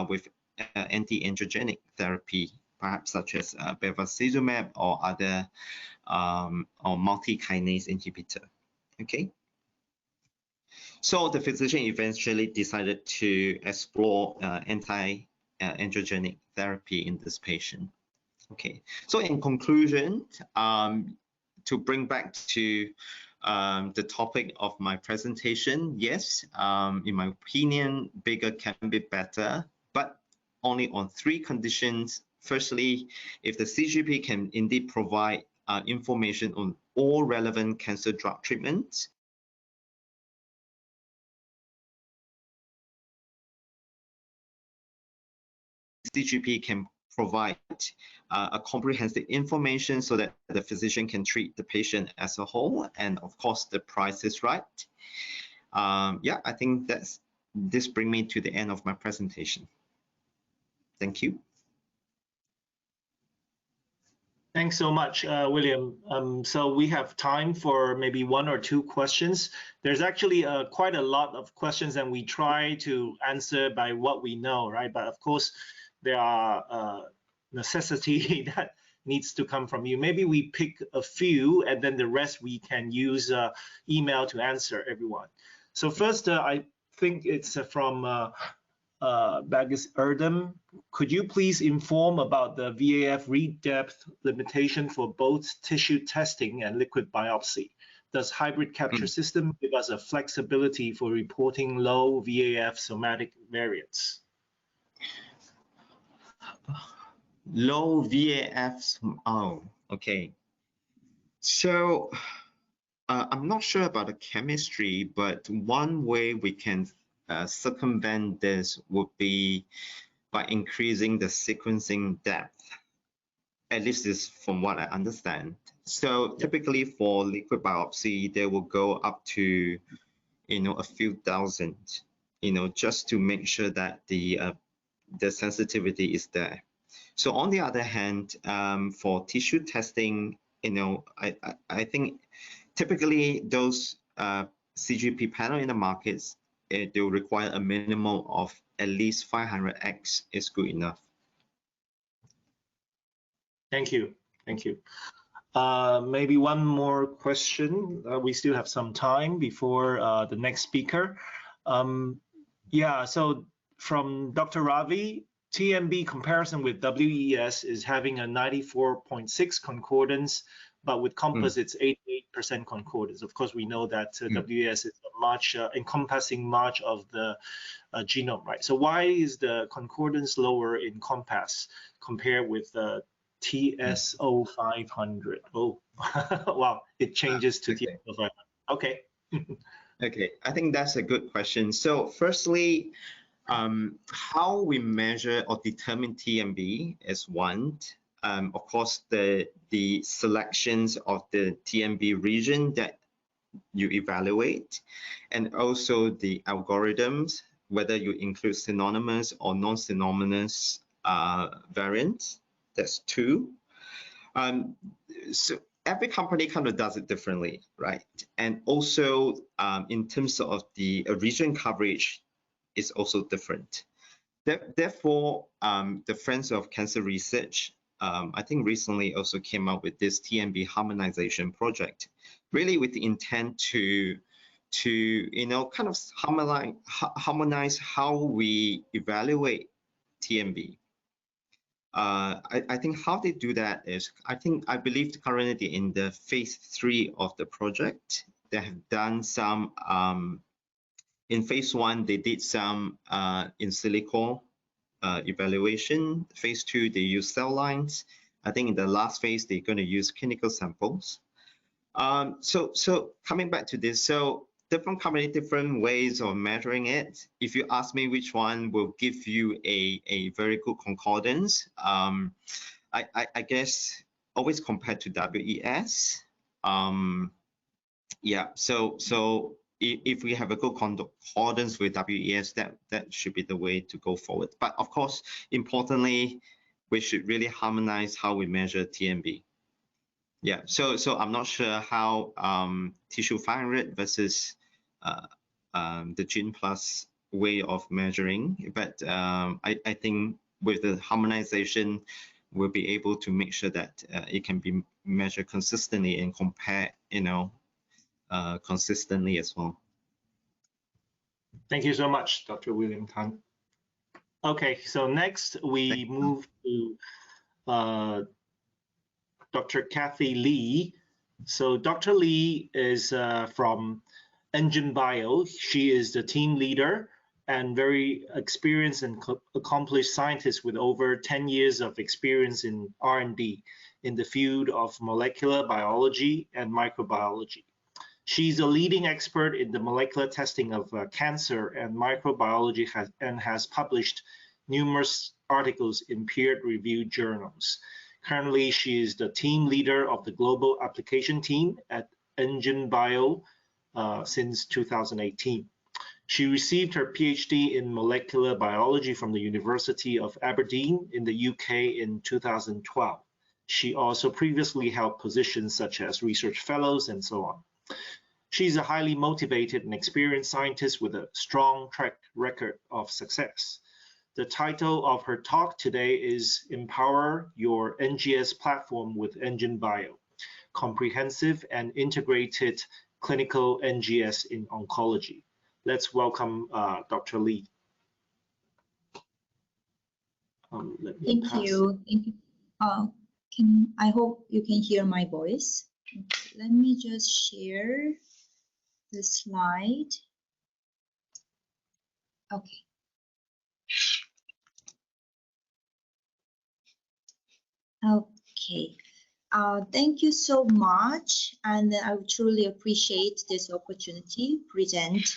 with anti-angiogenic therapy, perhaps such as bevacizumab or other or multi-kinase inhibitor. Okay. So the physician eventually decided to explore anti-angiogenic therapy in this patient. Okay, so in conclusion, to bring back to the topic of my presentation, yes, in my opinion, bigger can be better, but only on 3 conditions. Firstly, if the CGP can indeed provide information on all relevant cancer drug treatments. CGP can provide a comprehensive information so that the physician can treat the patient as a whole, and of course the price is right. Yeah, I think this brings me to the end of my presentation. Thank you. Thanks so much, William. So we have time for maybe 1 or 2 questions. There's actually quite a lot of questions, and we try to answer by what we know, right? But of course, there are necessity that needs to come from you. Maybe we pick a few, and then the rest we can use email to answer everyone. So first, I think it's from Bagus Erdem. Could you please inform about the VAF read depth limitation for both tissue testing and liquid biopsy? Does hybrid capture system give us a flexibility for reporting low VAF somatic variants? Low VAFs. Oh, okay. So I'm not sure about the chemistry, but one way we can circumvent this would be by increasing the sequencing depth. At least this is from what I understand. So typically for liquid biopsy, they will go up to, you know, a few thousand, you know, just to make sure that the sensitivity is there. So on the other hand, for tissue testing, you know, I think typically those CGP panel in the markets, they will require a minimum of at least 500x is good enough. Thank you. Thank you. Maybe one more question. We still have some time before the next speaker. Yeah, so from Dr. Ravi, TMB comparison with WES is having a 94.6 concordance, but with CoMpass it's 88% concordance. Of course, we know that WES is much encompassing much of the genome, right? So why is the concordance lower in CoMpass compared with the TSO 500? Oh, wow, it changes to TSO 500. Okay. Okay, I think that's a good question. So firstly, how we measure or determine TMB is one. Of course, the selections of the TMB region that you evaluate, and also the algorithms, whether you include synonymous or non-synonymous variants. That's 2. So every company kind of does it differently, right? And also in terms of the region coverage, is also different. Therefore, the Friends of Cancer Research, I think recently also came out with this TMB harmonization project, really with the intent to to kind of harmonize how we evaluate TMB. I think how they do that is, I believe currently in the phase 3 of the project, they have done some, in phase 1, they did some in silico evaluation. Phase 2, they use cell lines. I think in the last phase, they're going to use clinical samples. So coming back to this, so different ways of measuring it. If you ask me which one will give you a very good concordance, I guess always compared to WES. Yeah, so if we have a good concordance with WES, that should be the way to go forward. But of course, importantly, we should really harmonize how we measure TMB. Yeah, so I'm not sure how tissue 500 versus the GenePLUS way of measuring, but I think with the harmonization, we'll be able to make sure that it can be measured consistently and compare, consistently as well. Thank you so much, Dr. William Tan. Okay, so next we move to Dr. Kathy Lee. So Dr. Lee is from NGeneBio. She is the team leader and very experienced and accomplished scientist with over 10 years of experience in R&D in the field of molecular biology and microbiology. She's a leading expert in the molecular testing of cancer and microbiology and has published numerous articles in peer-reviewed journals. Currently, she is the team leader of the global application team at NGeneBio since 2018. She received her PhD in molecular biology from the University of Aberdeen in the UK in 2012. She also previously held positions such as research fellows and so on. She's a highly motivated and experienced scientist with a strong track record of success. The title of her talk today is Empower Your NGS Platform with NGeneBio, Comprehensive and Integrated Clinical NGS in Oncology. Let's welcome Dr. Lee. Thank you. I hope you can hear my voice. Okay, let me just share the slide. Okay. Okay. Thank you so much, and I truly appreciate this opportunity to present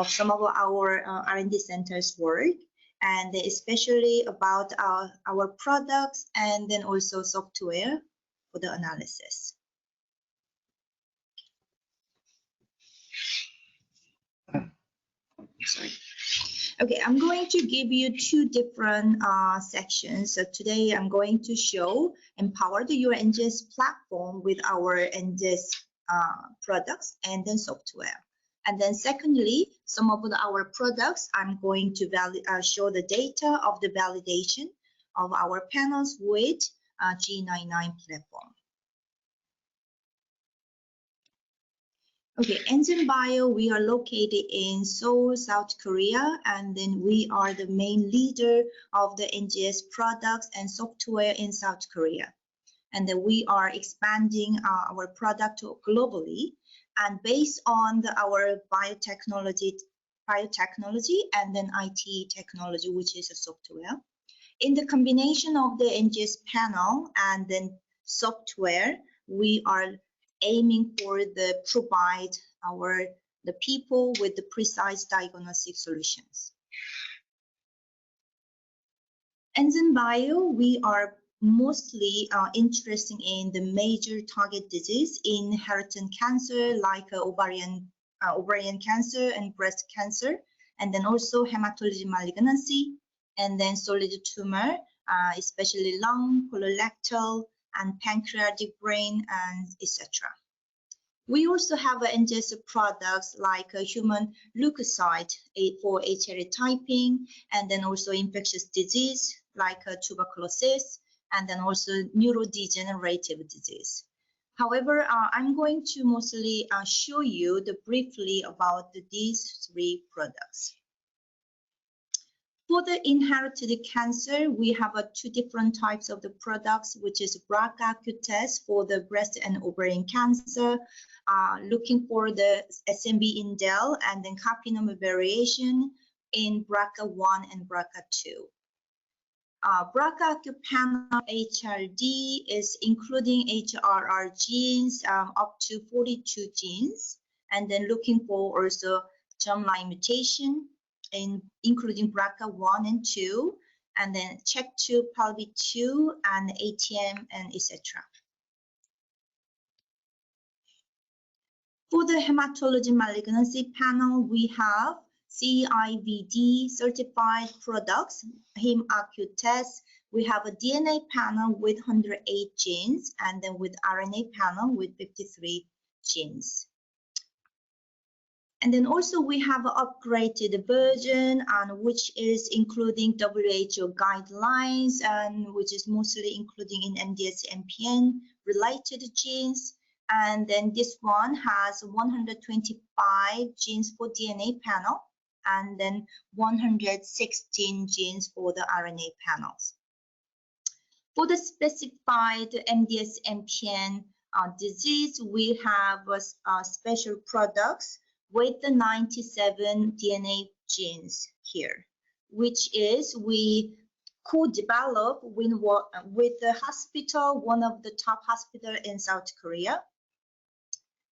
some of our R&D center's work, and especially about our products and then also software for the analysis. Sorry. Okay, I'm going to give you two different sections. So today I'm going to show empower your NGS platform with our NGS products and then software. And then secondly, some of our products, I'm going to show the data of the validation of our panels with G99 platform. Okay, NGeneBio, we are located in Seoul, South Korea, and then we are the main leader of the NGS products and software in South Korea. And then we are expanding our product globally, and based on our biotechnology and then IT technology, which is a software. In the combination of the NGS panel and then software, we are aiming for provide the people with the precise diagnostic solutions. NGeneBio, we are mostly interested in the major target disease in inheritance cancer like ovarian cancer and breast cancer, and then also hematology malignancy, and then solid tumor, especially lung, colorectal, and pancreatic, brain, and etc. We also have NGS products like a human leukocyte for HLA typing, and then also infectious disease like tuberculosis, and then also neurodegenerative disease. However, I'm going to mostly show you briefly about these three products. For the inherited cancer, we have two different types of the products, which is BRCA test for the breast and ovarian cancer, looking for the SMB indel and then carcinoma variation in BRCA1 and BRCA2. BRCA panel HRD is including HRR genes up to 42 genes, and then looking for also germline mutation, including BRCA1 and 2, and then CHEK2, PALB2, and ATM, and etc. For the hematology malignancy panel, we have CIVD certified products, HemAcute test. We have a DNA panel with 108 genes, and then with RNA panel with 53 genes. And then also we have an upgraded version, which is including WHO guidelines, and which is mostly including in MDS-MPN related genes. And then this one has 125 genes for DNA panel, and then 116 genes for the RNA panels. For the specified MDS-MPN disease, we have special products with the 97 DNA genes here, which is we co-develop with the hospital, one of the top hospital in South Korea.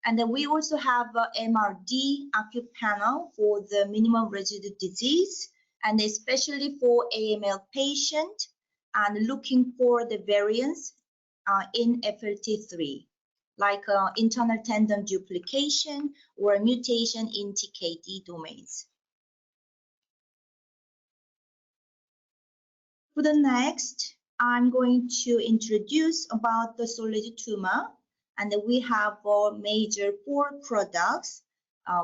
And then we also have MRD acute panel for the minimum residual disease, and especially for AML patient, and looking for the variants in FLT3. Like internal tandem duplication or mutation in TKD domains. For the next, I'm going to introduce about the solid tumor, and we have major 4 products.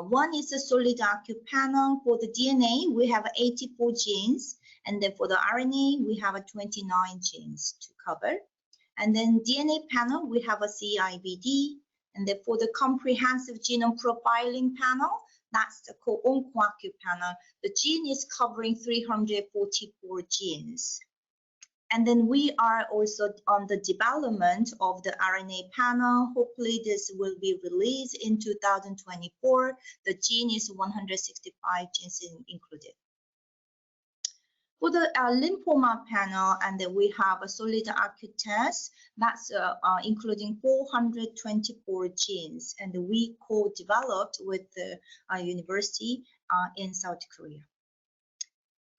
One is a solid acute panel. For the DNA, we have 84 genes, and then for the RNA, we have 29 genes to cover. And then DNA panel, we have a CIVD. And then for the comprehensive genome profiling panel, that's the OncoPanels panel. The gene is covering 344 genes. And then we are also on the development of the RNA panel. Hopefully this will be released in 2024. The gene is 165 genes included. For the lymphoma panel, and then we have a solid acute test that's including 424 genes, and we co-developed with the university in South Korea.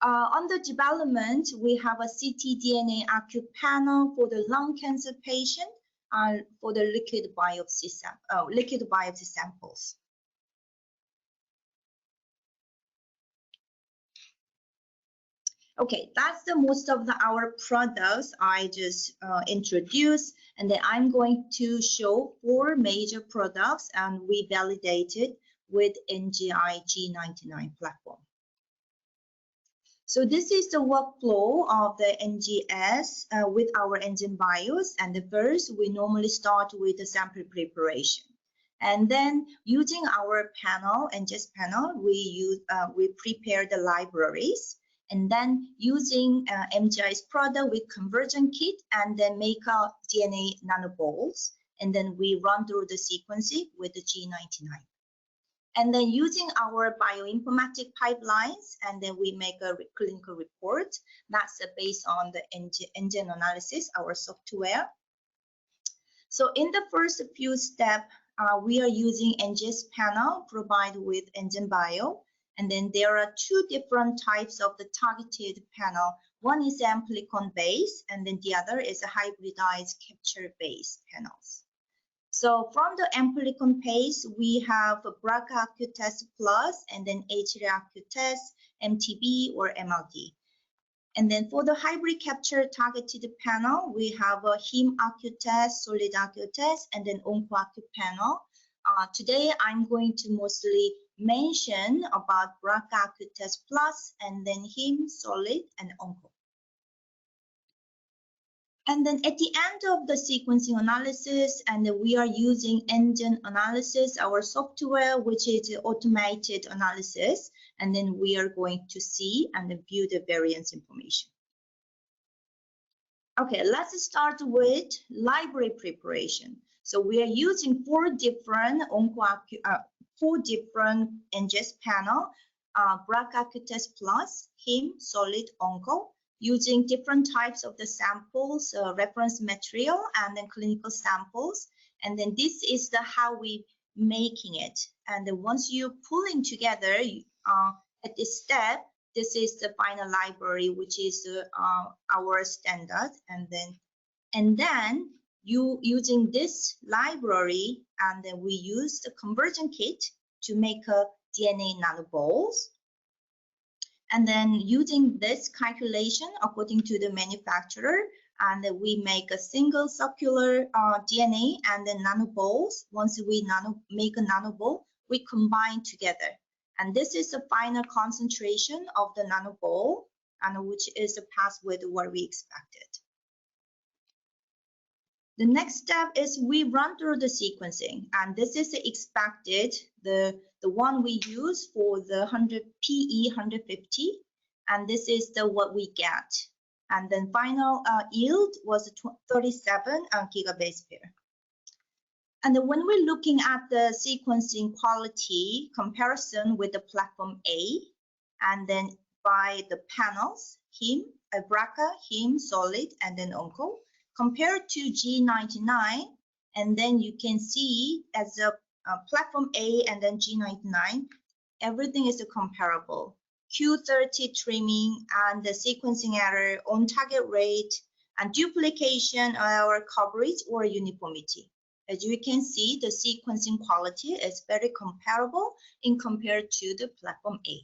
On the development, we have a ctDNA acute panel for the lung cancer patient for the liquid biopsy samples. Okay, that's the most of our products I just introduced, and then I'm going to show 4 major products, and we validated with NGI G99 platform. So this is the workflow of the NGS with our NGeneBios, and the first we normally start with the sample preparation. And then using our panel, NGS panel, we prepare the libraries. And then using MGI's product with conversion kit, and then make a DNA nanoballs, and then we run through the sequencing with the G99. And then using our bioinformatic pipelines, and then we make a clinical report that's based on the engine analysis, our software. So in the first few steps, we are using NGS panel provided with NGeneBio. And then there are 2 different types of the targeted panel. One is amplicon-based, and then the other is a hybridized capture-based panels. So from the amplicon-based, we have a BRCA test plus, and then HRD test, MTB, or MLD. And then for the hybrid capture targeted panel, we have a HemAcute test, solid acute test, and then OncoAcute panel. Today, I'm going to mostly mention about BRCA test plus, and then Hem, solid, and Onco. And then at the end of the sequencing analysis, and we are using engine analysis, our software, which is automated analysis, and then we are going to see and view the variance information. Okay, let's start with library preparation. So we are using four different NGS panel, BRCA-Plus, Heme, Solid, Onco, using different types of the samples, reference material, and then clinical samples. And then this is the how we making it. And then once you pulling together at this step, this is the final library, which is our standard. And then you using this library, and then we use the conversion kit to make a DNA nanoballs. And then using this calculation according to the manufacturer, and we make a single circular DNA and then nanoballs. Once we make a nanoball, we combine together. And this is the final concentration of the nanoball, and which is passed with what we expected. The next step is we run through the sequencing, and this is expected, the one we use for the 100 PE 150, and this is the what we get. And then final yield was 37 gigabase pair. And then when we're looking at the sequencing quality comparison with the platform A, and then by the panels, Heme, BRCA, Heme, Solid, and then Onco, compared to G99, and then you can see as a platform A and then G99, everything is comparable. Q30 trimming and the sequencing error, on target rate, and duplication or coverage or uniformity. As you can see, the sequencing quality is very comparable in compared to the platform A.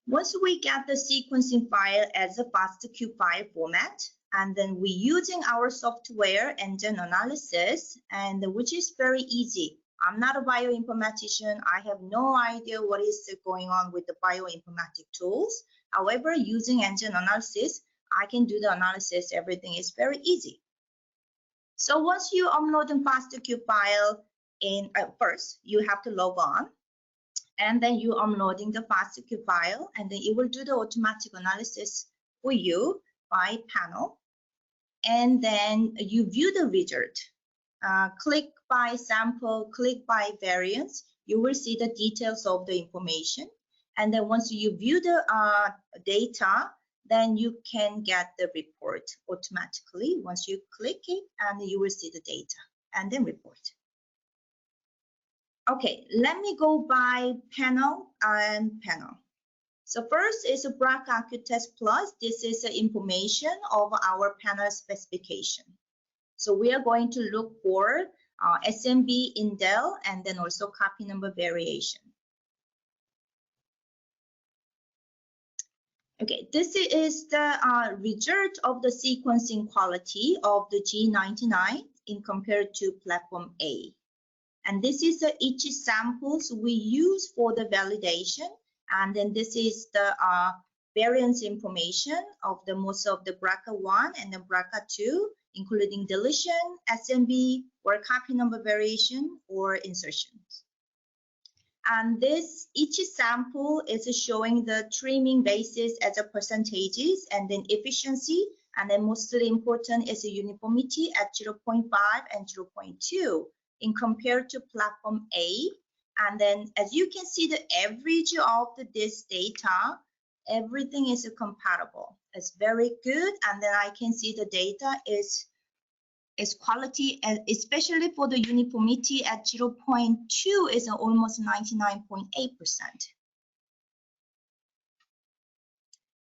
Once we get the sequencing file as a FASTQ file format, and then we using our software engine analysis, and which is very easy. I'm not a bioinformatician. I have no idea what is going on with the bioinformatic tools. However, using engine analysis, I can do the analysis. Everything is very easy. So once you upload the FASTQ file in first, you have to log on. And then you uploading the FASTQ file, and then it will do the automatic analysis for you by panel. And then you view the result. Click by sample, click by variance. You will see the details of the information. And then once you view the data, then you can get the report automatically. Once you click it, and you will see the data and then report. Okay, let me go by panel and panel. So first is a BRCA-Plus. This is the information of our panel specification. So we are going to look for SMB, indel, and then also copy number variation. Okay, this is the result of the sequencing quality of the G99 in compared to platform A. And this is each samples we use for the validation. And then this is the variance information of the most of the BRCA1 and the BRCA2, including deletion, SMB, or copy number variation, or insertions. And this each sample is showing the trimming basis as a percentages, and then efficiency, and then mostly important is the uniformity at 0.5 and 0.2 in compared to platform A. And then as you can see, the average of this data, everything is compatible. It's very good. And then I can see the data is quality, especially for the uniformity at 0.2 is almost 99.8%.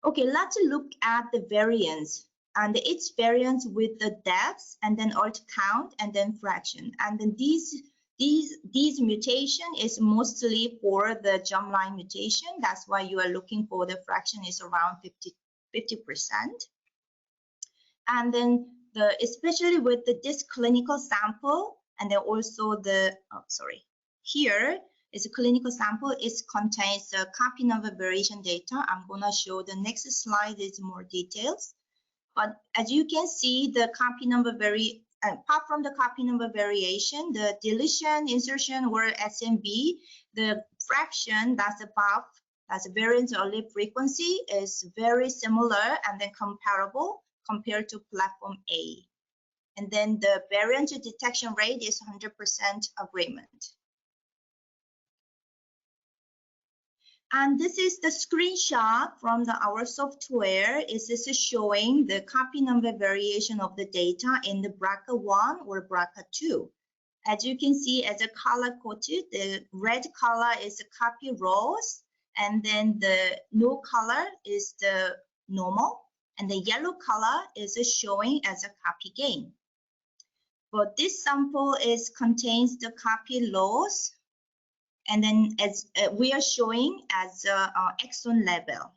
Okay, let's look at the variance. And its variance with the depths, and then alt count, and then fraction. And then these mutation is mostly for the germline mutation. That's why you are looking for the fraction is around 50%. And then especially with this clinical sample, and then also the here is a clinical sample. It contains copy number variation data. I'm gonna show the next slide is more details. But as you can see, the copy number apart from the copy number variation, the deletion, insertion, or SNB, the fraction that's above, that's variance allele frequency, is very similar and then comparable compared to platform A. And then the variant detection rate is 100% agreement. And this is the screenshot from our software. This is showing the copy number variation of the data in the BRCA1 or BRCA2. As you can see, as a color coded, the red color is the copy rows, and then the no color is the normal, and the yellow color is showing as a copy gain. But this sample contains the copy loss, and then as we are showing as exon level.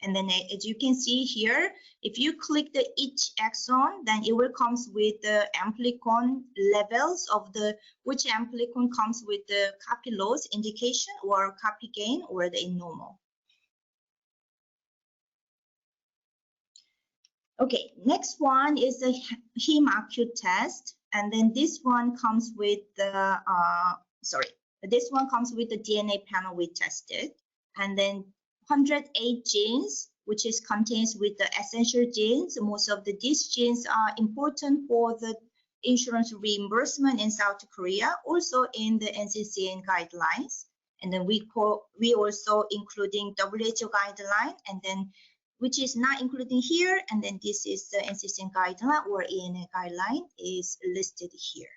And then as you can see here, if you click each exon, then it will comes with the amplicon levels of which amplicon comes with the copy loss indication or copy gain or the normal. Okay, next one is the hem-acute test, and then this one comes with the this one comes with the DNA panel we tested, and then 108 genes, which contains with the essential genes. Most of these genes are important for the insurance reimbursement in South Korea, also in the NCCN guidelines. And then we also including WHO guideline, and then which is not including here, and then this is the NCCN guideline or ENA guideline is listed here.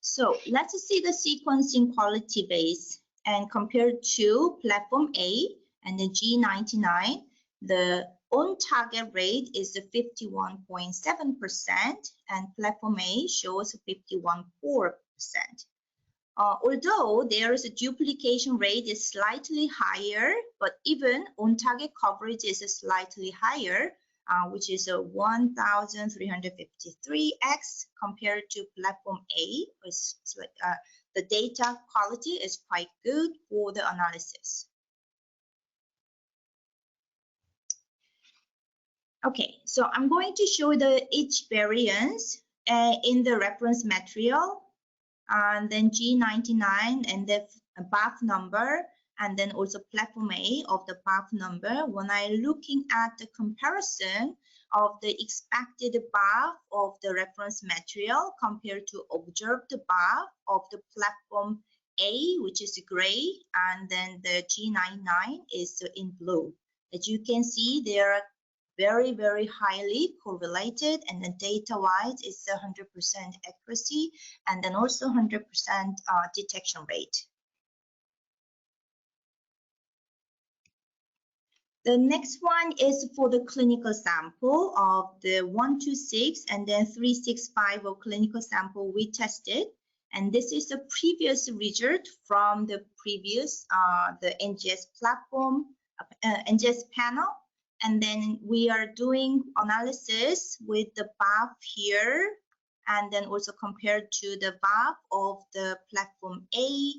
So let's see the sequencing quality base, and compared to platform A and the G99, the on-target rate is 51.7%, and platform A shows 51.4%. Although there is a duplication rate is slightly higher, but even on-target coverage is slightly higher, which is 1,353x compared to platform A. The data quality is quite good for the analysis. Okay, so I'm going to show each variance in the reference material, and then G99 and the BAF number, and then also platform A of the BAF number. When I'm looking at the comparison of the expected BAF of the reference material compared to observed BAF of the platform A, which is gray, and then the G99 is in blue. As you can see, they are very, very highly correlated, and the data-wise is 100% accuracy, and then also 100% detection rate. The next one is for the clinical sample of the 126 and then 365 of clinical sample we tested, and this is the previous result from the previous the NGS platform, NGS panel. And then we are doing analysis with the BAF here, and then also compared to the BAF of the platform A,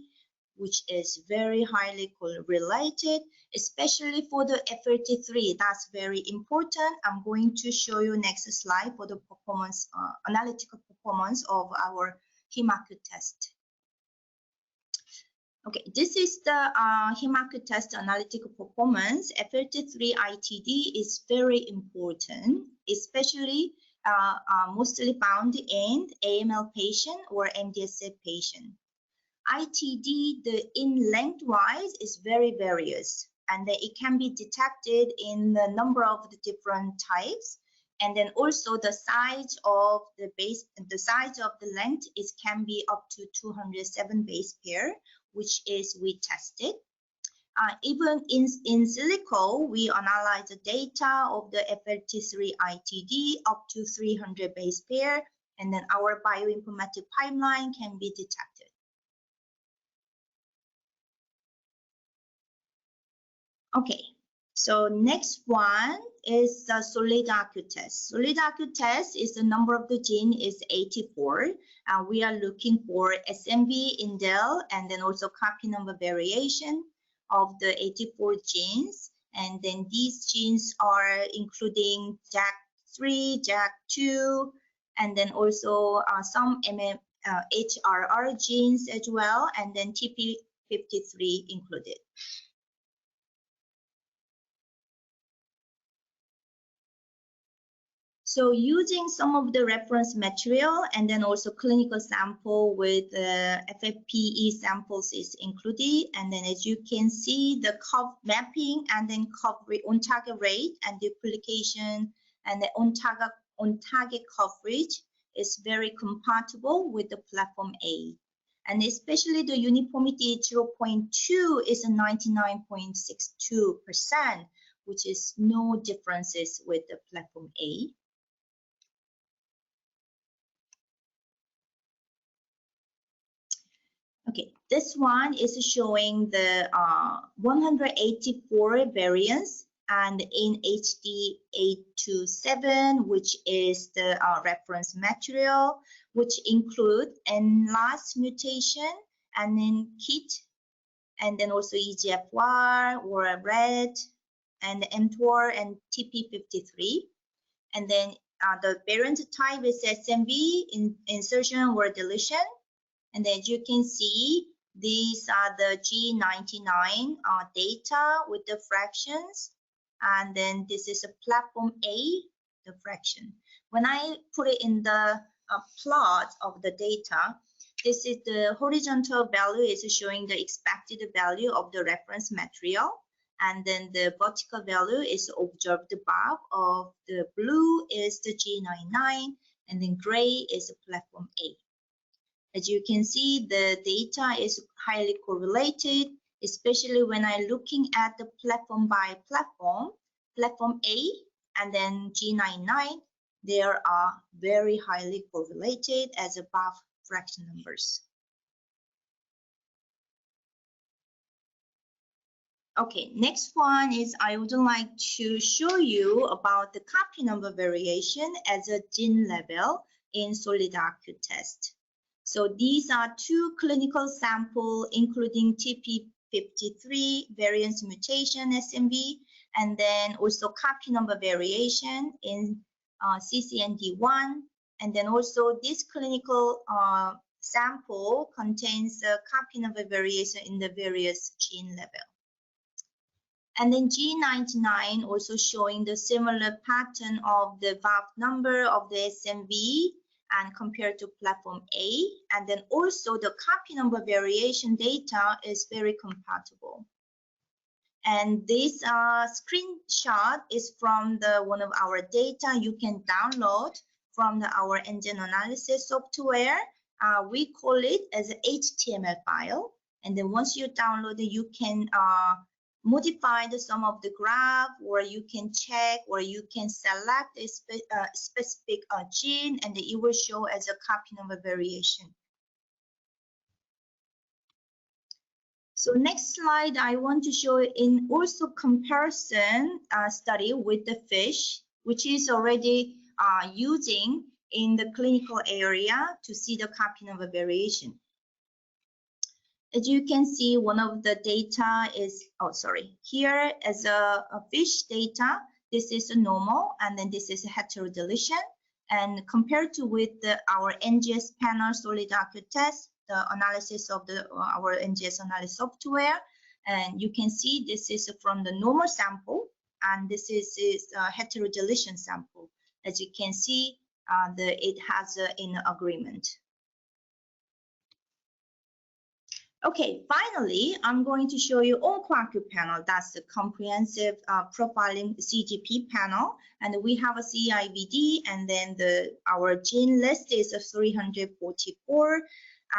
which is very highly correlated, especially for the F33. That's very important. I'm going to show you next slide for the performance, analytical performance of our hem-acute test. Okay, this is the hem-acute test analytical performance. F33 ITD is very important, especially mostly found in AML patient or MDSA patient. ITD, the in lengthwise is very various, and it can be detected in the number of the different types, and then also the size of the base, the size of the length can be up to 207 base pair, which is we tested. Even in silico, we analyze the data of the F33 ITD up to 300 base pair, and then our bioinformatic pipeline can be detected. Okay, so next one is the solid acute test. Solid acute test is the number of the gene is 84. We are looking for SNB, indel, and then also copy number variation. of the 84 genes. And then these genes are including JAK3, JAK2, and then also some HRR genes as well, and then TP53 included. So using some of the reference material and then also clinical sample with FFPE samples is included. And then as you can see, the curve mapping and then coverage on target rate and duplication and the on target coverage is very compatible with the platform A. And especially the uniformity 0.2 is a 99.62%, which is no differences with the platform A. Okay, this one is showing the 184 variants and in HD 827, which is the reference material, which include NLAS mutation and then KIT, and then also EGFR or RED and mTOR and TP53. And then the variant type is SMV, insertion or deletion. And as you can see, these are the G99 data with the fractions. And then this is a platform A, the fraction. When I put it in the plot of the data, this is the horizontal value is showing the expected value of the reference material. And then the vertical value is observed above of the blue is the G99, and then gray is a platform A. As you can see, the data is highly correlated, especially when I'm looking at the platform by platform, platform A and then G99, they are very highly correlated as above fraction numbers. Okay, next one is I would like to show you about the copy number variation as a gene level in solid ARQ test. So these are two clinical samples, including TP53 variance mutation SMV, and then also copy number variation in CCND1. And then also this clinical sample contains a copy number variation in the various gene level. And then G99 also showing the similar pattern of the VAF number of the SMV and compared to platform A, and then also the copy number variation data is very compatible. And this screenshot is from one of our data you can download from our engine analysis software. We call it as an HTML file, and then once you download it, you can modify some of the graph, or you can check, or you can select a specific gene, and it will show as a copy number variation. So next slide, I want to show in also comparison study with the fish, which is already using in the clinical area to see the copy number variation. As you can see, one of the data is, here as a fish data, this is a normal, and then this is a heterodeletion. And compared to with our NGS panel solid ARQ test, the analysis of our NGS analysis software, and you can see this is from the normal sample, and this is a heterodeletion sample. As you can see, it has in agreement. Okay, finally, I'm going to show you OncoPanel. That's the comprehensive profiling CGP panel, and we have a CIVD, and then our gene list is 344,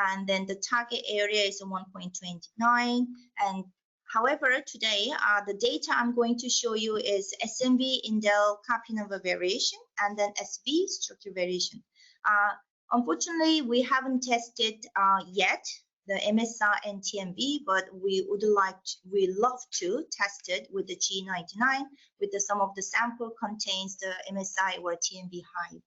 and then the target area is 1.29. And however, today the data I'm going to show you is SMV indel copy number variation, and then SV structure variation. Unfortunately, we haven't tested yet the MSR and TMV, but we love to test it with the G99 with some of the sample contains the MSI or TMV high.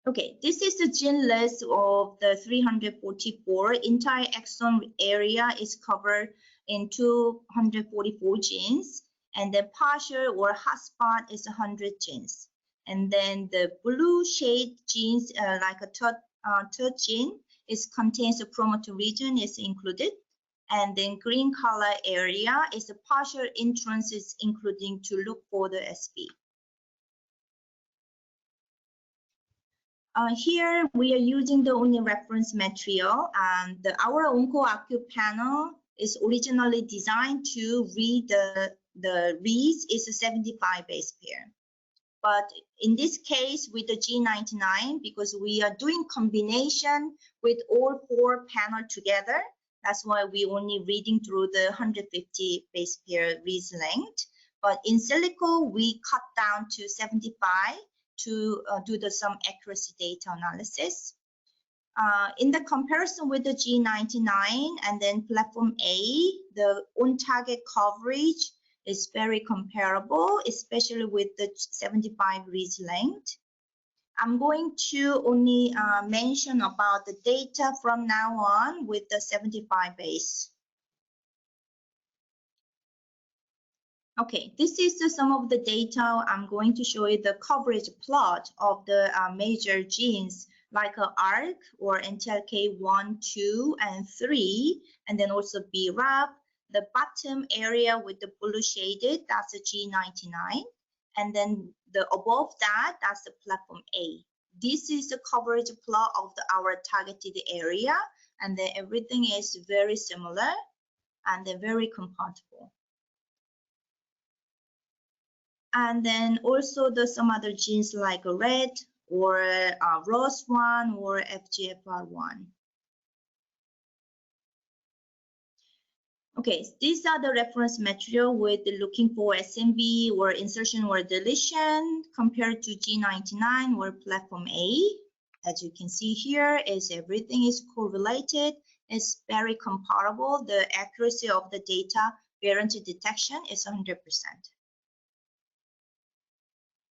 Okay, this is the gene list of the 344. Entire exome area is covered in 244 genes, and the partial or hotspot is 100 genes. And then the blue shade genes, like a third gene, contains the promoter region is included. And then green color area is the partial entrances, including to look for the SP. Here we are using the only reference material, and our OncoPanel is originally designed to read the reads is a 75 base pair. But in this case with the G99, because we are doing combination with all 4 panels together, that's why we only reading through the 150 base pair reads length. But in silico, we cut down to 75 to do some accuracy data analysis. In the comparison with the G99 and then platform A, the on-target coverage is very comparable, especially with the 75 reads length. I'm going to only mention about the data from now on with the 75 base. Okay, this is some of the data. I'm going to show you the coverage plot of the major genes like ARC or NTLK 1, 2, and 3, and then also BRAF. The bottom area with the blue shaded, that's the G99. And then the above that, that's the platform A. This is the coverage plot of our targeted area, and then everything is very similar and they're very compatible. And then also some other genes like RED or ROS1 or FGFR1. Okay, these are the reference material with looking for SNV or insertion or deletion compared to G99 or platform A. As you can see here, everything is correlated. It's very comparable. The accuracy of the data variant detection is 100%.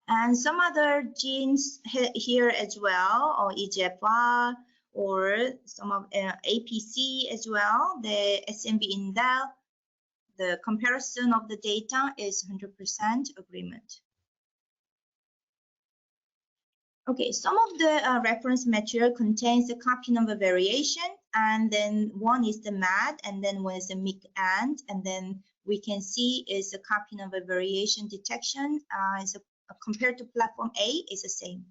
And some other genes here as well, or EGFR, or some of APC as well, the SNV indel, the comparison of the data is 100% agreement. Okay, some of the reference material contains the copy number variation, and then one is the MAD, and then one is the MIC and then we can see is the copy number variation detection compared to platform A is the same.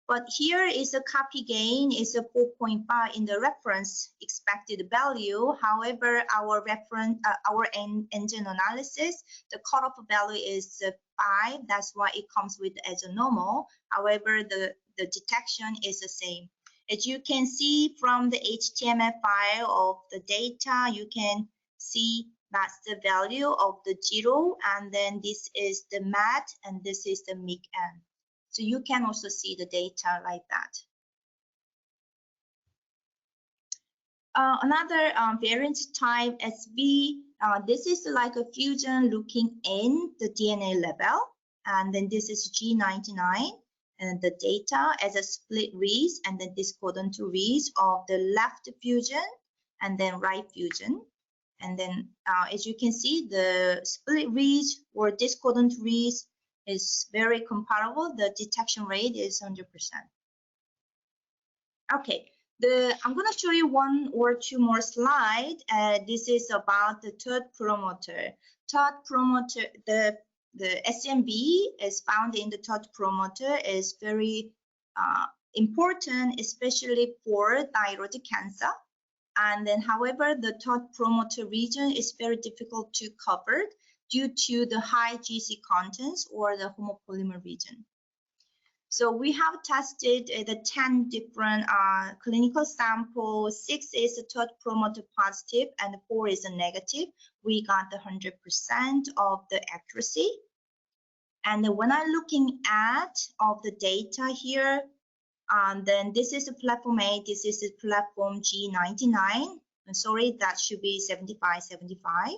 But here is a copy gain is a 4.5 in the reference expected value. However, our reference, our engine analysis, the cutoff value is 5. That's why it comes with as a normal. However, the detection is the same. As you can see from the HTML file of the data, you can see that's the value of the 0, and then this is the MAD, and this is the MIC-N. So you can also see the data like that. Another variant type SV, this is like a fusion looking in the DNA level, and then this is G99, and the data as a split reads, and then discordant reads of the left fusion and then right fusion. And then as you can see, the split reads or discordant reads is very comparable. The detection rate is 100%. Okay, I'm going to show you 1 or 2 more slides. This is about the third promoter. Third promoter, the SNV is found in the third promoter is very important, especially for thyroid cancer. And then, however, the third promoter region is very difficult to cover due to the high GC contents or the homopolymer region. So we have tested the 10 different clinical samples. 6 is a third promoter positive and 4 is a negative. We got the 100% of the accuracy. And when I'm looking at of the data here, then this is a platform A, this is a platform G99. I'm sorry, that should be 75, 75.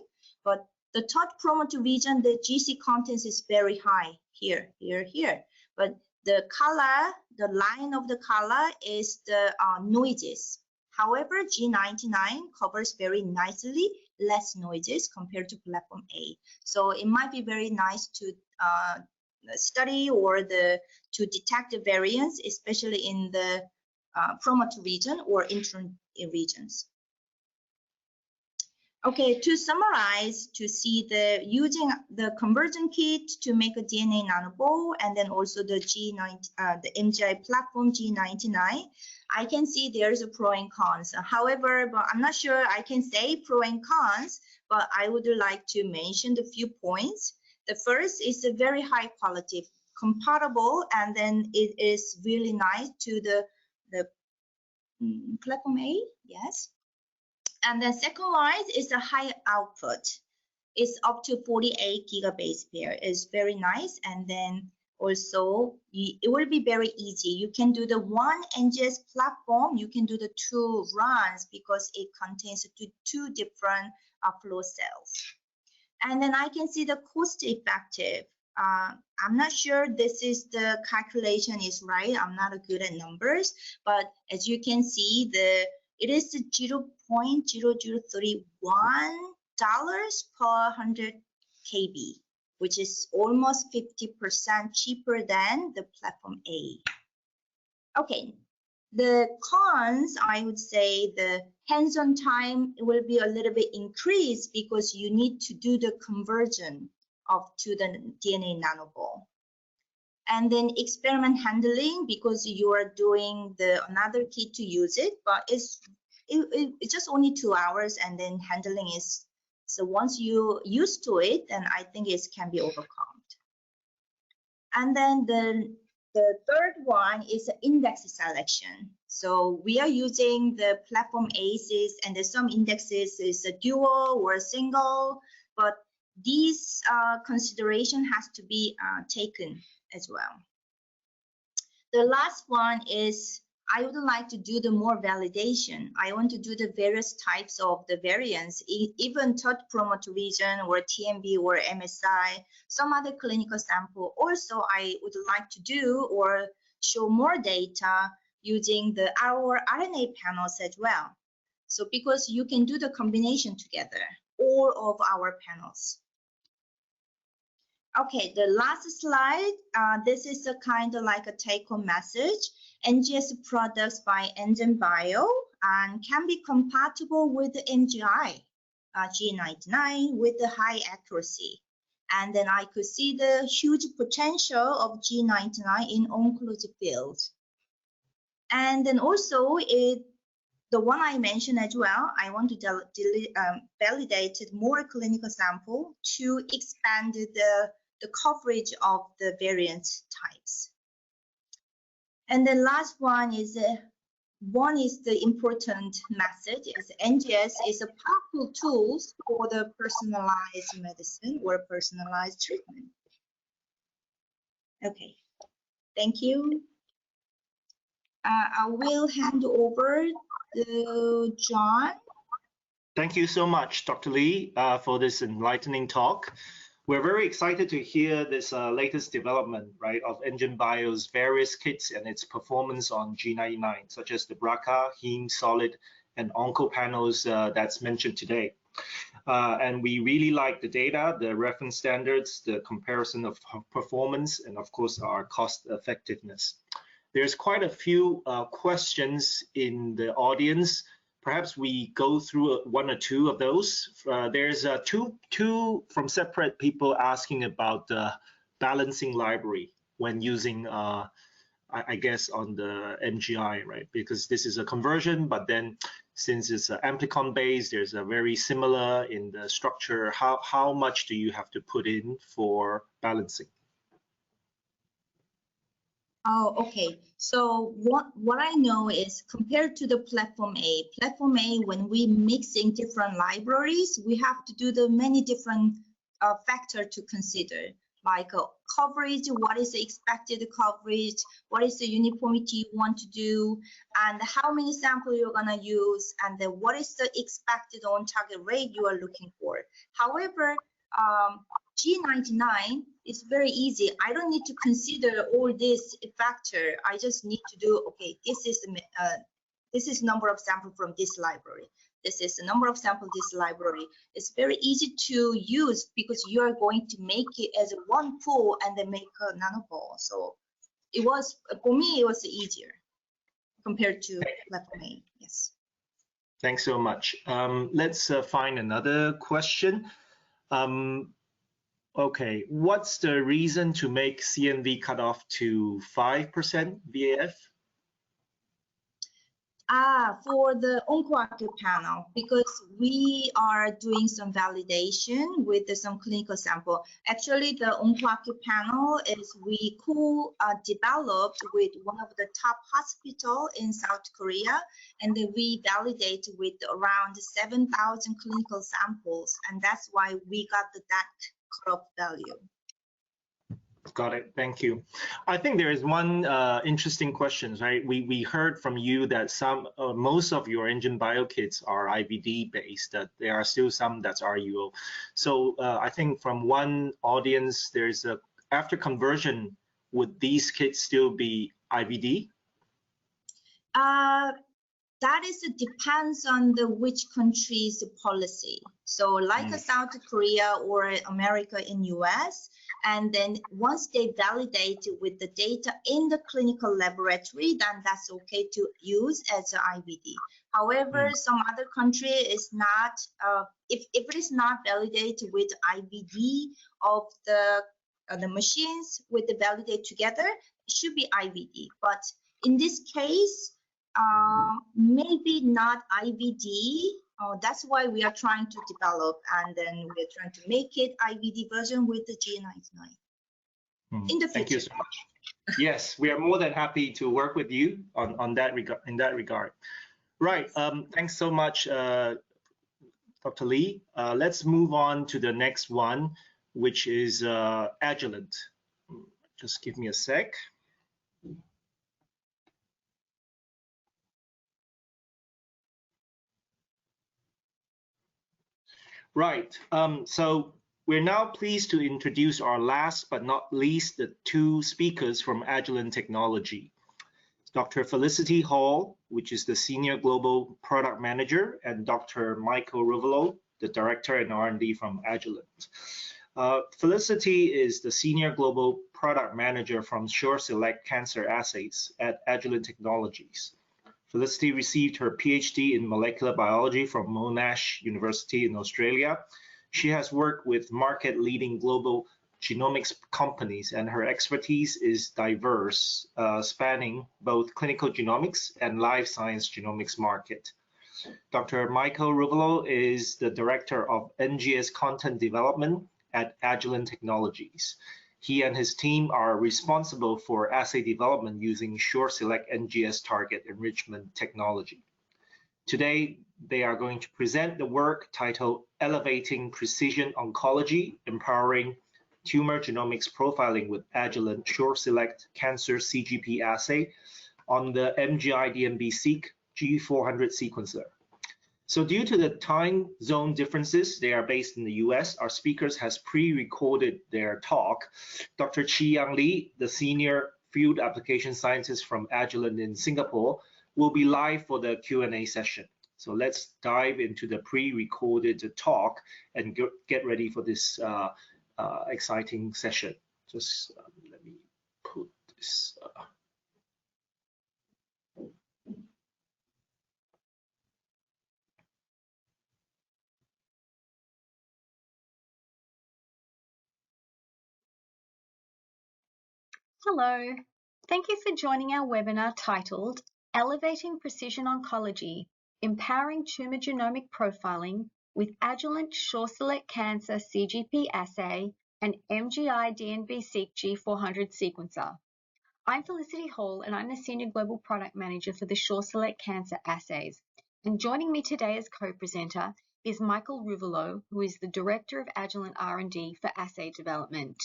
But the third promoter region, the GC contents is very high here, here, here. But The color, the line of the color is the noises. However, G99 covers very nicely less noises compared to platform A. So it might be very nice to study or to detect the variants, especially in the promoter region or intron regions. Okay, to summarize, to see using the conversion kit to make a DNA nanoball, and then also the the MGI platform G99, I can see there's a pro and cons. However, but I'm not sure I can say pro and cons, but I would like to mention the few points. The first is a very high quality, compatible, and then it is really nice to the platform A, yes. And then second wise is a high output. It's up to 48 gigabase pair. It's very nice. And then also it will be very easy. You can do the one NGS platform. You can do the 2 runs because it contains 2 different flow cells. And then I can see the cost effective. I'm not sure this is the calculation is right. I'm not good at numbers, but as you can see, it is $0.0031 per 100 KB, which is almost 50% cheaper than the platform A. Okay, the cons, I would say the hands-on time will be a little bit increased because you need to do the conversion to the DNA nanoball. And then experiment handling, because you are doing another kit to use it, but it's just only 2 hours, and then handling is, so once you used to it, then I think it can be overcome. And then the third one is index selection. So we are using the platform ACEs, and there's some indexes is a dual or a single, but these consideration has to be taken as well. The last one is I would like to do the more validation. I want to do the various types of the variants, even third promoter region or TMB or MSI, some other clinical sample. Also, I would like to do or show more data using our RNA panels as well. So because you can do the combination together, all of our panels. Okay, the last slide, this is a kind of like a take-home message. NGS products by NGeneBio and can be compatible with the MGI G99 with the high accuracy. And then I could see the huge potential of G99 in oncology field. And then also the one I mentioned as well, I want to validate more clinical sample to expand the coverage of the variant types. And the last one is the important message is NGS is a powerful tool for the personalized medicine or personalized treatment. Okay, thank you. I will hand over to John. Thank you so much, Dr. Lee, for this enlightening talk. We're very excited to hear this latest development, right, of NGeneBio's various kits and its performance on G99, such as the BRCA, Heme, Solid, and OncoPanels that's mentioned today. And we really like the data, the reference standards, the comparison of performance, and of course, our cost effectiveness. There's quite a few questions in the audience. Perhaps we go through 1 or 2 of those. There's two from separate people asking about the balancing library when using, I guess, on the MGI, right? Because this is a conversion, but then since it's amplicon based, there's a very similar in the structure. How much do you have to put in for balancing? Oh, okay. So what I know is compared to the platform A, when we mixing different libraries, we have to do the many different factors to consider, like coverage, what is the expected coverage, what is the uniformity you want to do, and how many samples you're gonna use, and then what is the expected on target rate you are looking for. However, G99 is very easy. I don't need to consider all this factor. I just need to do, okay, this is number of sample from this library. This is the number of sample this library. It's very easy to use because you are going to make it as one pool and then make a nanoball. So it was, for me, it was easier compared to platform A. Yes. Thanks so much. Let's find another question. Okay, what's the reason to make CNV cutoff to 5% VAF? For the OncoPanel, because we are doing some validation with some clinical sample. Actually, the OncoPanel is we co-developed with one of the top hospital in South Korea, and then we validate with around 7,000 clinical samples, and that's why we got that cutoff value. Got it. Thank you. I think there is one interesting question, right? We heard from you that most of your NGeneBio kits are IVD based, that there are still some that's RUO. So I think from one audience, there's after conversion, would these kits still be IVD? That depends on which country's policy. So like South Korea or America in US, and then once they validate with the data in the clinical laboratory, then that's okay to use as an IVD. However, some other country is not, if it is not validated with IVD of the machines with the validate together, it should be IVD. But in this case, maybe not IVD. That's why we are trying to develop, and then we're trying to make it IVD version with the G99 in the future. Thank you so much. Yes, we are more than happy to work with you on that regard. Right. Thanks so much, Dr. Lee. Let's move on to the next one, which is Agilent. Just give me a sec. Right, so we're now pleased to introduce our last but not least the two speakers from Agilent Technology. Dr. Felicity Hall, which is the Senior Global Product Manager, and Dr. Michael Ruvolo, the Director in R&D from Agilent. Felicity is the Senior Global Product Manager from SureSelect Cancer Assays at Agilent Technologies. Felicity received her PhD in molecular biology from Monash University in Australia. She has worked with market-leading global genomics companies, and her expertise is diverse, spanning both clinical genomics and life science genomics market. Dr. Michael Ruvolo is the Director of NGS Content Development at Agilent Technologies. He and his team are responsible for assay development using SureSelect NGS target enrichment technology. Today, they are going to present the work titled Elevating Precision Oncology, Empowering Tumor Genomics Profiling with Agilent SureSelect Cancer CGP Assay on the MGI DNBSEQ G400 sequencer. So due to the time zone differences, they are based in the US, our speakers has pre-recorded their talk. Dr. Chi-Yang Lee, the Senior Field Application Scientist from Agilent in Singapore, will be live for the Q&A session. So let's dive into the pre-recorded talk and get ready for this exciting session. Just let me put this. Hello, thank you for joining our webinar titled Elevating Precision Oncology, Empowering Tumor Genomic Profiling with Agilent SureSelect Cancer CGP Assay and MGI DNBSEQ G400 sequencer. I'm Felicity Hall and I'm the Senior Global Product Manager for the SureSelect Cancer Assays. And joining me today as co-presenter is Michael Ruvolo, who is the Director of Agilent R&D for Assay Development.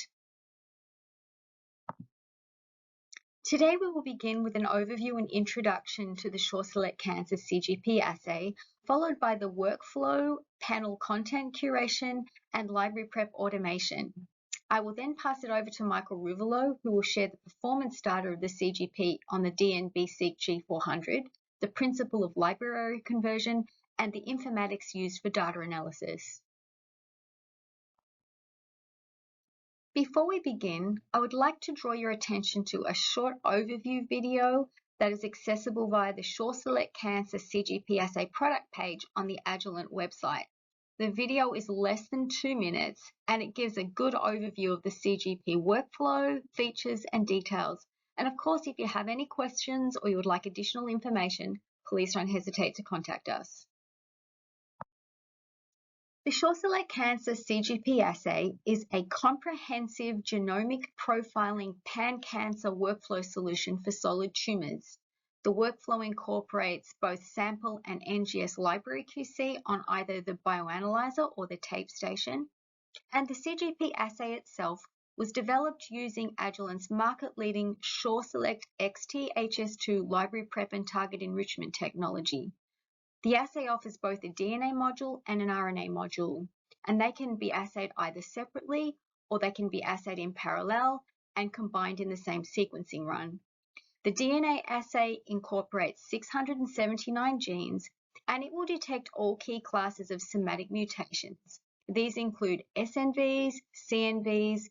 Today we will begin with an overview and introduction to the SureSelect Cancer CGP assay, followed by the workflow, panel content curation, and library prep automation. I will then pass it over to Michael Ruvolo, who will share the performance data of the CGP on the DNBSEQ G400, the principle of library conversion, and the informatics used for data analysis. Before we begin, I would like to draw your attention to a short overview video that is accessible via the SureSelect Cancer CGP Assay product page on the Agilent website. The video is less than 2 minutes and it gives a good overview of the CGP workflow, features and details. And of course, if you have any questions or you would like additional information, please don't hesitate to contact us. The SureSelect Cancer CGP assay is a comprehensive genomic profiling pan-cancer workflow solution for solid tumours. The workflow incorporates both sample and NGS library QC on either the bioanalyzer or the tape station, and the CGP assay itself was developed using Agilent's market-leading SureSelect XT-HS2 library prep and target enrichment technology. The assay offers both a DNA module and an RNA module, and they can be assayed either separately or they can be assayed in parallel and combined in the same sequencing run. The DNA assay incorporates 679 genes, and it will detect all key classes of somatic mutations. These include SNVs, CNVs,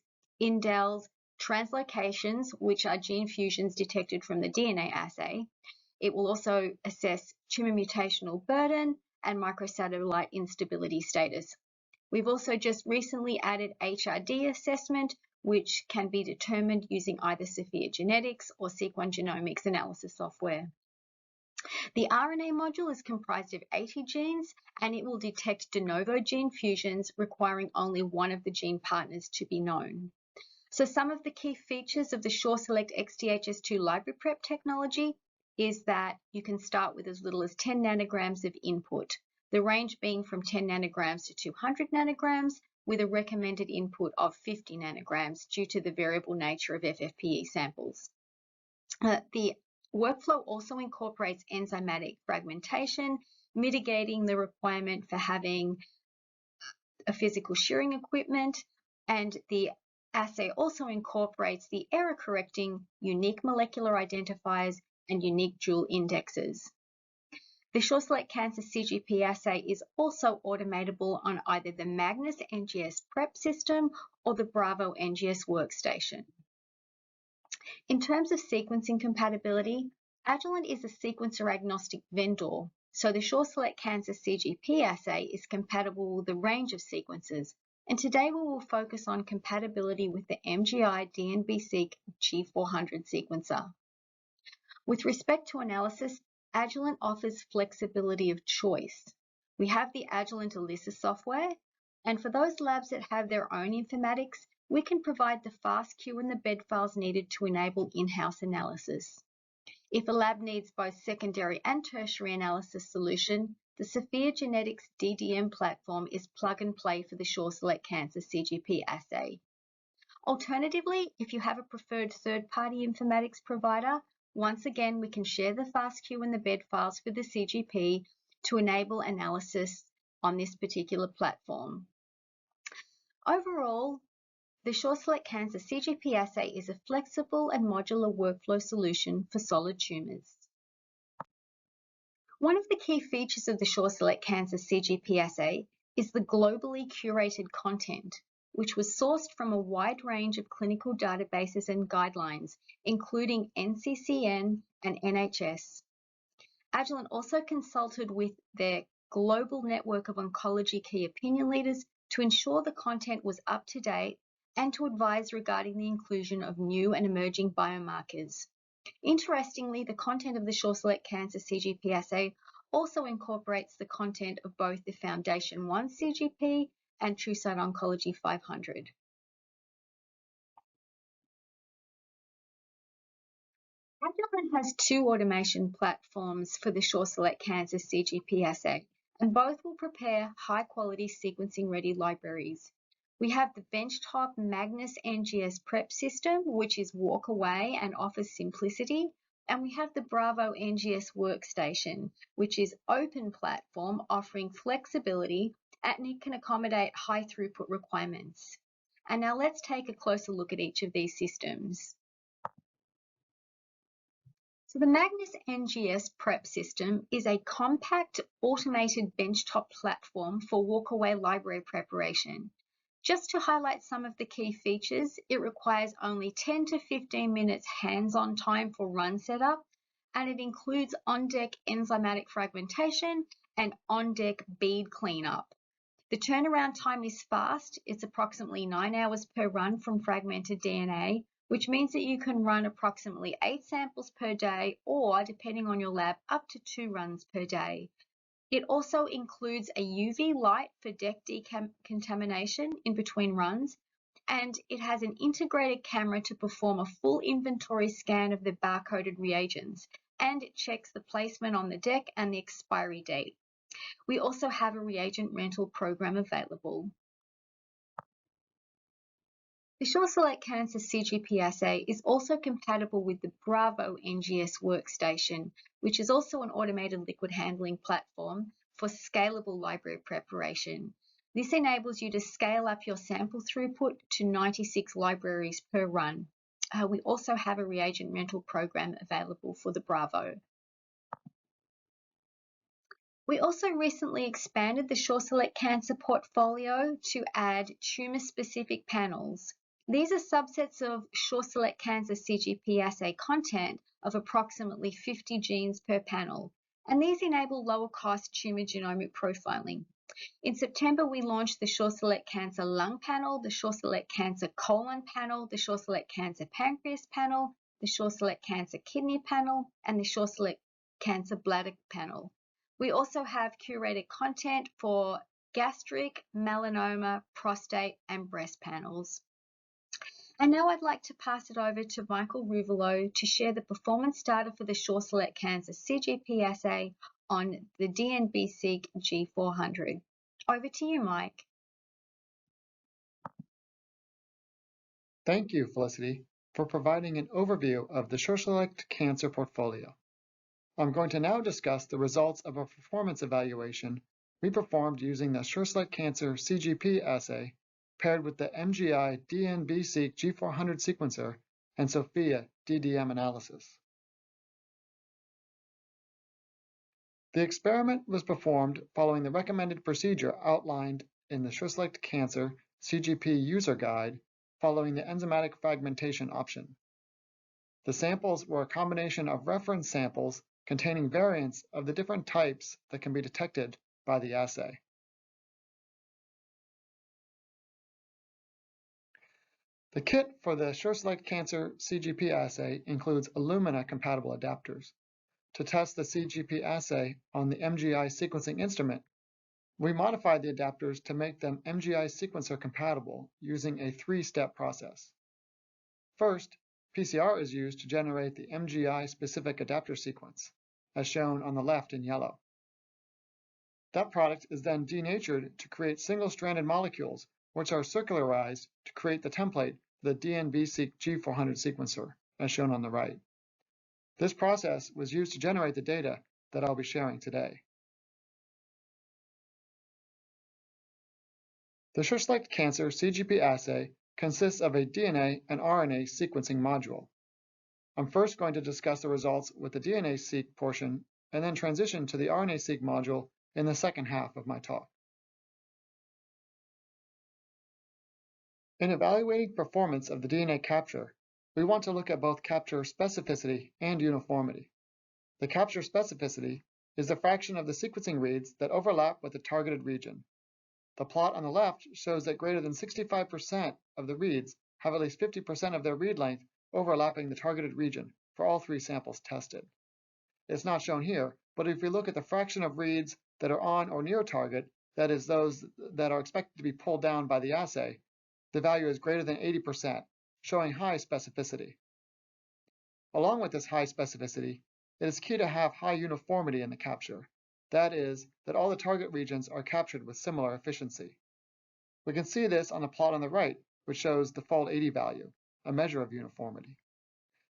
indels, translocations, which are gene fusions detected from the DNA assay. It will also assess tumor mutational burden and microsatellite instability status. We've also just recently added HRD assessment, which can be determined using either Sophia Genetics or Seq1 Genomics analysis software. The RNA module is comprised of 80 genes, and it will detect de novo gene fusions requiring only one of the gene partners to be known. So some of the key features of the SureSelect XT-HS2 library prep technology is that you can start with as little as 10 nanograms of input, the range being from 10 nanograms to 200 nanograms, with a recommended input of 50 nanograms due to the variable nature of FFPE samples. The workflow also incorporates enzymatic fragmentation, mitigating the requirement for having a physical shearing equipment, and the assay also incorporates the error-correcting unique molecular identifiers and unique dual indexes. The SureSelect Cancer CGP assay is also automatable on either the Magnus NGS prep system or the Bravo NGS workstation. In terms of sequencing compatibility, Agilent is a sequencer agnostic vendor, so the SureSelect Cancer CGP assay is compatible with a range of sequences, and today we will focus on compatibility with the MGI DNBSEQ G400 sequencer. With respect to analysis, Agilent offers flexibility of choice. We have the Agilent ELISA software, and for those labs that have their own informatics, we can provide the FastQ and the bed files needed to enable in-house analysis. If a lab needs both secondary and tertiary analysis solution, the Sophia Genetics DDM platform is plug and play for the SureSelect Cancer CGP assay. Alternatively, if you have a preferred third-party informatics provider, once again, we can share the FastQ and the bed files for the CGP to enable analysis on this particular platform. Overall, the SureSelect Cancer CGP assay is a flexible and modular workflow solution for solid tumours. One of the key features of the SureSelect Cancer CGP assay is the globally curated content, which was sourced from a wide range of clinical databases and guidelines, including NCCN and NHS. Agilent also consulted with their global network of oncology key opinion leaders to ensure the content was up to date and to advise regarding the inclusion of new and emerging biomarkers. Interestingly, the content of the SureSelect Cancer CGP assay also incorporates the content of both the Foundation 1 CGP and TrueSight Oncology 500. Agilent has two automation platforms for the SureSelect Cancer CGP assay, and both will prepare high-quality sequencing-ready libraries. We have the benchtop Magnus NGS prep system, which is walk away and offers simplicity, And we have the Bravo NGS workstation, which is open platform offering flexibility and it can accommodate high throughput requirements. And now let's take a closer look at each of these systems. So the Magnus NGS Prep system is a compact automated benchtop platform for walkaway library preparation. Just to highlight some of the key features, it requires only 10 to 15 minutes hands-on time for run setup, and it includes on-deck enzymatic fragmentation and on-deck bead cleanup. The turnaround time is fast. It's approximately 9 hours per run from fragmented DNA, which means that you can run approximately 8 samples per day or, depending on your lab, up to 2 runs per day. It also includes a UV light for deck decontamination in between runs, and it has an integrated camera to perform a full inventory scan of the barcoded reagents, and it checks the placement on the deck and the expiry date. We also have a reagent rental program available. The SureSelect Cancer CGP assay is also compatible with the Bravo NGS workstation, which is also an automated liquid handling platform for scalable library preparation. This enables you to scale up your sample throughput to 96 libraries per run. We also have a reagent rental program available for the Bravo. We also recently expanded the SureSelect Cancer portfolio to add tumor-specific panels. These are subsets of SureSelect Cancer CGP assay content of approximately 50 genes per panel, and these enable lower-cost tumor genomic profiling. In September, we launched the SureSelect Cancer Lung Panel, the SureSelect Cancer Colon Panel, the SureSelect Cancer Pancreas Panel, the SureSelect Cancer Kidney Panel, and the SureSelect Cancer Bladder Panel. We also have curated content for gastric, melanoma, prostate, and breast panels. And now I'd like to pass it over to Michael Ruvolo to share the performance data for the SureSelect Cancer CGP assay on the DNBSEQ G400. Over to you, Mike. Thank you, Felicity, for providing an overview of the SureSelect Cancer portfolio. I'm going to now discuss the results of a performance evaluation we performed using the SureSelect Cancer CGP assay paired with the MGI DNBSEQ G400 sequencer and SOPHIA DDM analysis. The experiment was performed following the recommended procedure outlined in the SureSelect Cancer CGP user guide following the enzymatic fragmentation option. The samples were a combination of reference samples containing variants of the different types that can be detected by the assay. The kit for the SureSelect Cancer CGP assay includes Illumina-compatible adapters. To test the CGP assay on the MGI sequencing instrument, we modified the adapters to make them MGI sequencer compatible using a 3-step process. First, PCR is used to generate the MGI-specific adapter sequence, as shown on the left in yellow. That product is then denatured to create single-stranded molecules, which are circularized to create the template for the DNBSEQ G400 sequencer, as shown on the right. This process was used to generate the data that I'll be sharing today. The SureSelect Cancer CGP assay consists of a DNA and RNA sequencing module. I'm first going to discuss the results with the DNA-seq portion and then transition to the RNA-seq module in the second half of my talk. In evaluating performance of the DNA capture, we want to look at both capture specificity and uniformity. The capture specificity is the fraction of the sequencing reads that overlap with the targeted region. The plot on the left shows that greater than 65% of the reads have at least 50% of their read length overlapping the targeted region for all 3 samples tested. It's not shown here, but if we look at the fraction of reads that are on or near target, that is those that are expected to be pulled down by the assay, the value is greater than 80%, showing high specificity. Along with this high specificity, it is key to have high uniformity in the capture. That is, that all the target regions are captured with similar efficiency. We can see this on the plot on the right, which shows the fold 80 value, a measure of uniformity.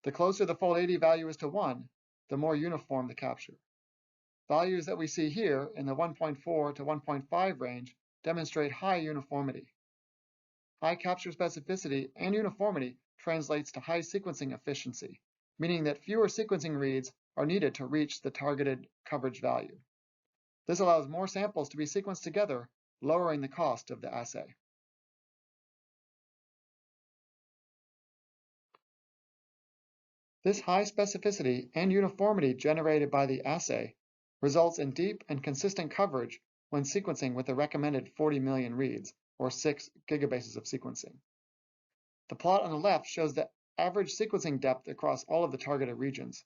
The closer the fold 80 value is to 1, the more uniform the capture. Values that we see here in the 1.4 to 1.5 range demonstrate high uniformity. High capture specificity and uniformity translates to high sequencing efficiency, meaning that fewer sequencing reads are needed to reach the targeted coverage value. This allows more samples to be sequenced together, lowering the cost of the assay. This high specificity and uniformity generated by the assay results in deep and consistent coverage when sequencing with the recommended 40 million reads, or 6 gigabases of sequencing. The plot on the left shows the average sequencing depth across all of the targeted regions.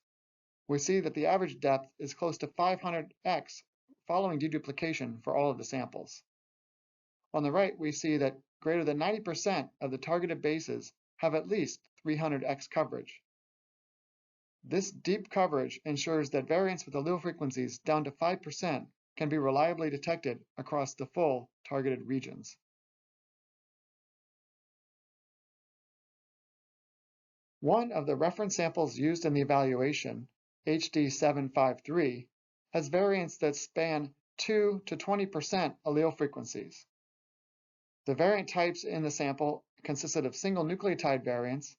We see that the average depth is close to 500x following deduplication for all of the samples. On the right, we see that greater than 90% of the targeted bases have at least 300x coverage. This deep coverage ensures that variants with allele frequencies down to 5% can be reliably detected across the full targeted regions. One of the reference samples used in the evaluation, HD753, has variants that span 2 to 20% allele frequencies. The variant types in the sample consisted of single nucleotide variants,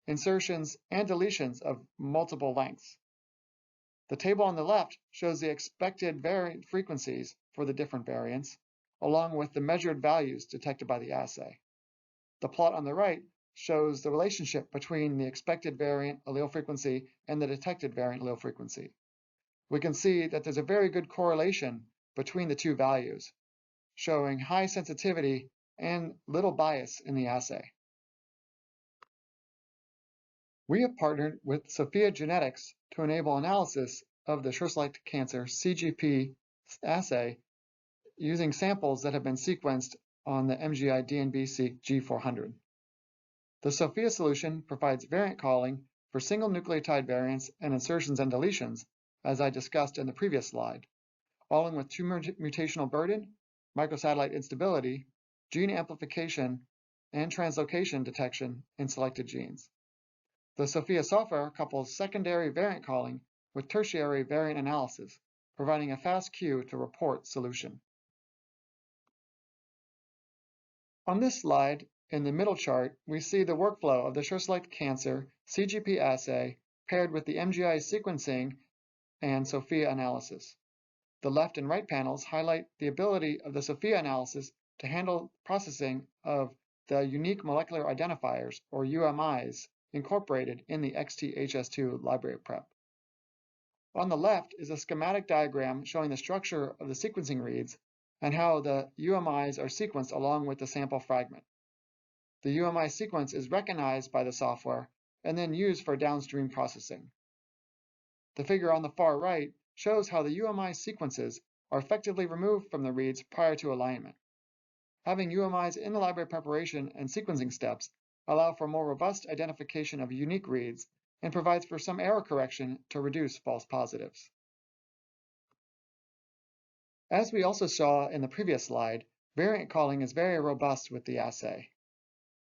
insertions, and deletions of multiple lengths. The table on the left shows the expected variant frequencies for the different variants, along with the measured values detected by the assay. The plot on the right shows the relationship between the expected variant allele frequency and the detected variant allele frequency. We can see that there's a very good correlation between the two values, showing high sensitivity and little bias in the assay. We have partnered with Sophia Genetics to enable analysis of the SureSelect Cancer CGP assay using samples that have been sequenced on the MGI DNBSEQ G400. The Sophia solution provides variant calling for single nucleotide variants and insertions and deletions, as I discussed in the previous slide, along with tumor mutational burden, microsatellite instability, gene amplification, and translocation detection in selected genes. The Sophia software couples secondary variant calling with tertiary variant analysis, providing a fast queue to report solution. On this slide, in the middle chart, we see the workflow of the SureSelect Cancer CGP assay paired with the MGI sequencing and Sophia analysis. The left and right panels highlight the ability of the Sophia analysis to handle processing of the unique molecular identifiers, or UMIs, incorporated in the XTHS2 library prep. On the left is a schematic diagram showing the structure of the sequencing reads and how the UMIs are sequenced along with the sample fragment. The UMI sequence is recognized by the software and then used for downstream processing. The figure on the far right shows how the UMI sequences are effectively removed from the reads prior to alignment. Having UMIs in the library preparation and sequencing steps allow for more robust identification of unique reads and provides for some error correction to reduce false positives. As we also saw in the previous slide, variant calling is very robust with the assay.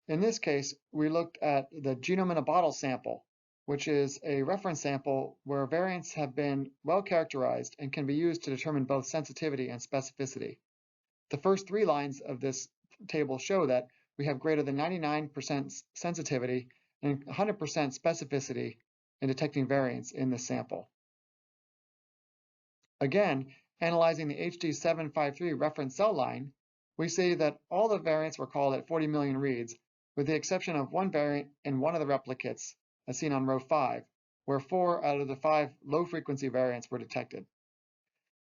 In this case, we looked at the genome in a bottle sample, which is a reference sample where variants have been well characterized and can be used to determine both sensitivity and specificity. The first 3 lines of this table show that we have greater than 99% sensitivity and 100% specificity in detecting variants in this sample. Again, analyzing the HD753 reference cell line, we see that all the variants were called at 40 million reads, with the exception of one variant in one of the replicates, as seen on row 5, where 4 out of the 5 low-frequency variants were detected.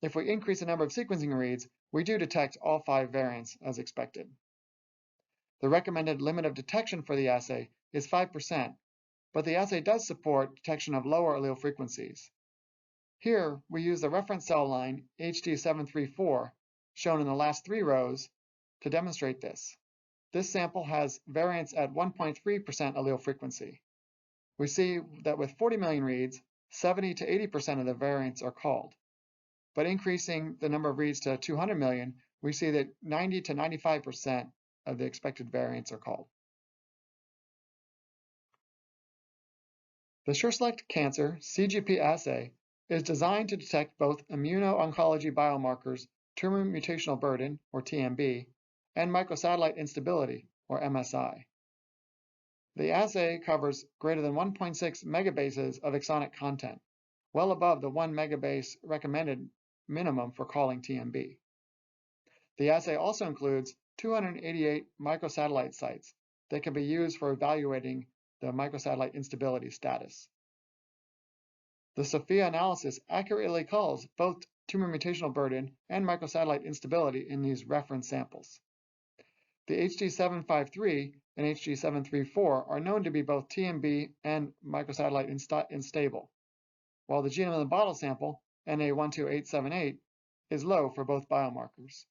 If we increase the number of sequencing reads, we do detect all 5 variants as expected. The recommended limit of detection for the assay is 5%, but the assay does support detection of lower allele frequencies. Here, we use the reference cell line HD734, shown in the last 3 rows, to demonstrate this. This sample has variants at 1.3% allele frequency. We see that with 40 million reads, 70 to 80% of the variants are called. But increasing the number of reads to 200 million, we see that 90 to 95% of the expected variants are called. The SureSelect Cancer CGP assay is designed to detect both immuno-oncology biomarkers, tumor mutational burden, or TMB, and microsatellite instability, or MSI. The assay covers greater than 1.6 megabases of exonic content, well above the 1 megabase recommended minimum for calling TMB. The assay also includes 288 microsatellite sites that can be used for evaluating the microsatellite instability status. The SOPHIA analysis accurately calls both tumor mutational burden and microsatellite instability in these reference samples. The HD753 and HD734 are known to be both TMB and microsatellite unstable, while the genome in the bottle sample, NA12878, is low for both biomarkers.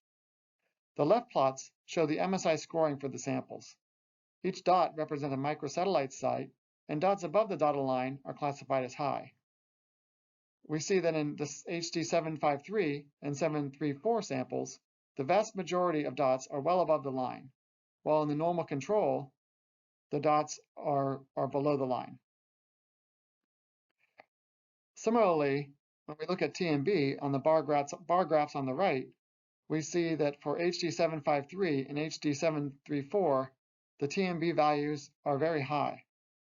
The left plots show the MSI scoring for the samples. Each dot represents a microsatellite site, and dots above the dotted line are classified as high. We see that in the HD753 and 734 samples, the vast majority of dots are well above the line, while in the normal control, the dots are below the line. Similarly, when we look at TMB on the bar graphs on the right, we see that for HD753 and HD734, the TMB values are very high,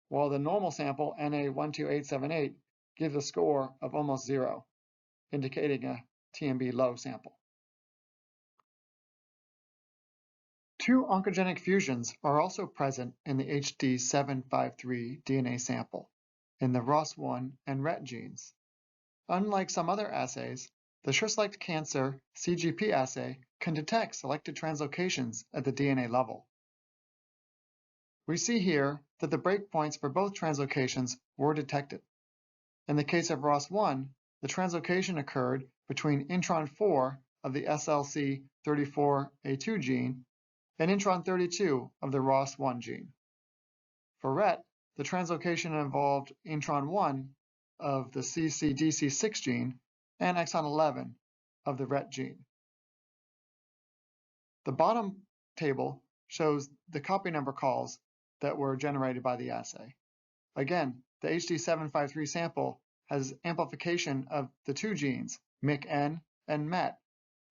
while the normal sample, NA12878, gives a score of almost 0, indicating a TMB low sample. Two oncogenic fusions are also present in the HD753 DNA sample, in the ROS1 and RET genes. Unlike some other assays, the SureSelect Cancer CGP assay can detect selected translocations at the DNA level. We see here that the breakpoints for both translocations were detected. In the case of ROS1, the translocation occurred between intron 4 of the SLC34A2 gene and intron 32 of the ROS1 gene. For RET, the translocation involved intron 1 of the CCDC6 gene and exon 11 of the RET gene. The bottom table shows the copy number calls that were generated by the assay. Again, the HD753 sample has amplification of the two genes, MYC-N and MET,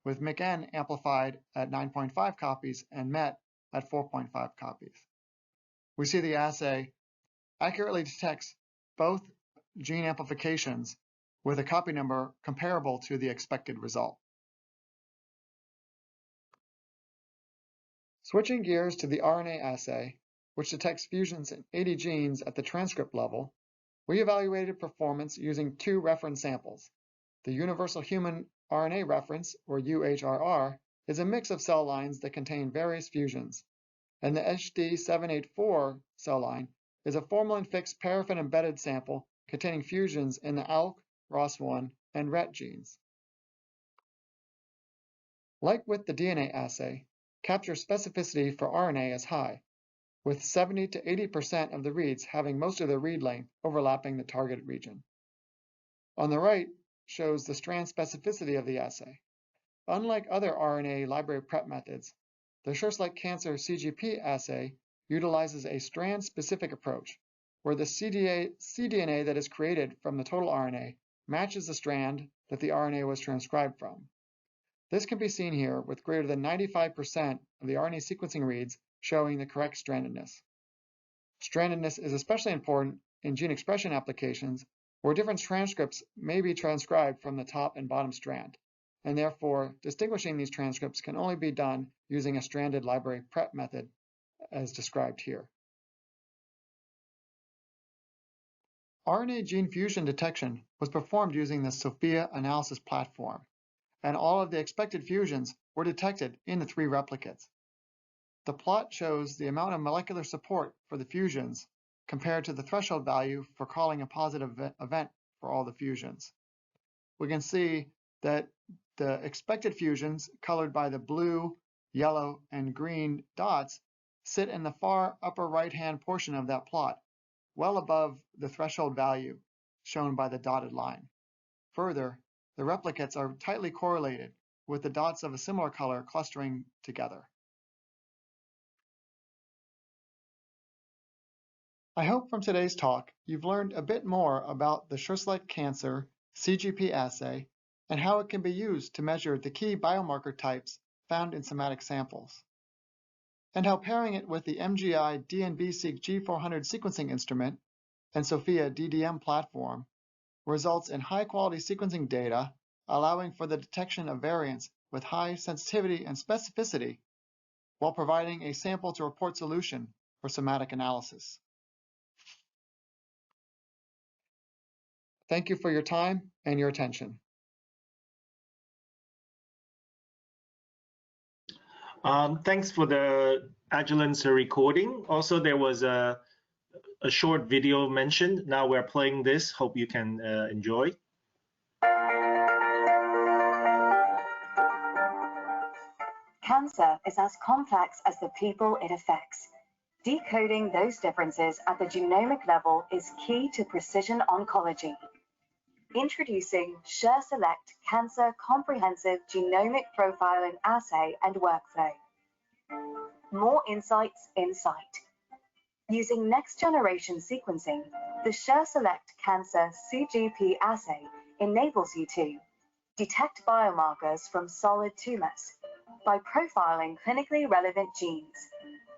with MYC-N amplified at 9.5 copies and MET at 4.5 copies. We see the assay accurately detects both gene amplifications with a copy number comparable to the expected result. Switching gears to the RNA assay, which detects fusions in 80 genes at the transcript level, we evaluated performance using two reference samples. The Universal Human RNA Reference, or UHRR, is a mix of cell lines that contain various fusions, and the HD784 cell line is a formalin-fixed paraffin-embedded sample containing fusions in the ALK, ROS1, and RET genes. Like with the DNA assay, capture specificity for RNA is high, with 70 to 80% of the reads having most of their read length overlapping the target region. On the right shows the strand specificity of the assay. Unlike other RNA library prep methods, the SureSelect Cancer CGP assay utilizes a strand-specific approach, where the cDNA that is created from the total RNA matches the strand that the RNA was transcribed from. This can be seen here with greater than 95% of the RNA sequencing reads showing the correct strandedness. Strandedness is especially important in gene expression applications where different transcripts may be transcribed from the top and bottom strand, and therefore distinguishing these transcripts can only be done using a stranded library prep method as described here. RNA gene fusion detection was performed using the SOPHIA analysis platform, and all of the expected fusions were detected in the 3 replicates. The plot shows the amount of molecular support for the fusions compared to the threshold value for calling a positive event for all the fusions. We can see that the expected fusions, colored by the blue, yellow, and green dots, sit in the far upper right-hand portion of that plot, well above the threshold value shown by the dotted line. Further, the replicates are tightly correlated, with the dots of a similar color clustering together. I hope from today's talk you've learned a bit more about the SureSelect Cancer CGP assay and how it can be used to measure the key biomarker types found in somatic samples, and how pairing it with the MGI DNBSEQ G400 sequencing instrument and SOPHIA DDM platform results in high-quality sequencing data, allowing for the detection of variants with high sensitivity and specificity, while providing a sample-to-report solution for somatic analysis. Thank you for your time and your attention. Thanks for the Agilent's recording. Also, there was a short video mentioned. Now we're playing this. Hope you can enjoy. Cancer is as complex as the people it affects. Decoding those differences at the genomic level is key to precision oncology. Introducing SureSelect Cancer Comprehensive Genomic Profiling Assay and Workflow. More insights in sight. Using next-generation sequencing, the SureSelect Cancer CGP assay enables you to detect biomarkers from solid tumors by profiling clinically relevant genes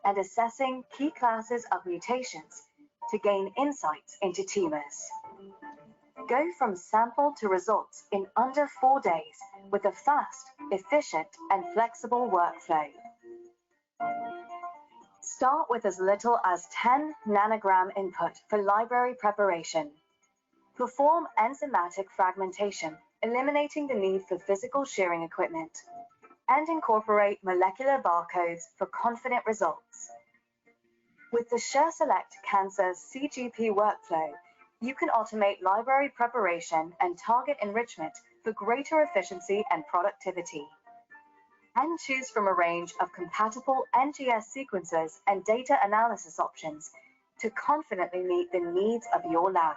and assessing key classes of mutations to gain insights into tumors. Go from sample to results in under 4 days with a fast, efficient, and flexible workflow. Start with as little as 10 nanogram input for library preparation. Perform enzymatic fragmentation, eliminating the need for physical shearing equipment, and incorporate molecular barcodes for confident results. With the SureSelect Cancer CGP workflow, you can automate library preparation and target enrichment for greater efficiency and productivity. And choose from a range of compatible NGS sequencers and data analysis options to confidently meet the needs of your lab.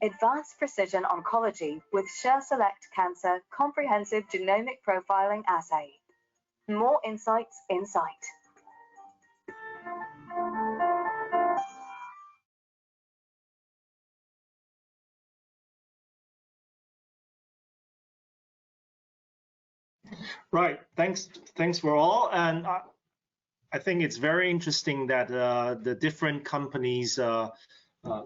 Advanced precision oncology with SureSelect Cancer Comprehensive Genomic Profiling Assay. More insights in sight. Right. Thanks for all. And I think it's very interesting that the different companies'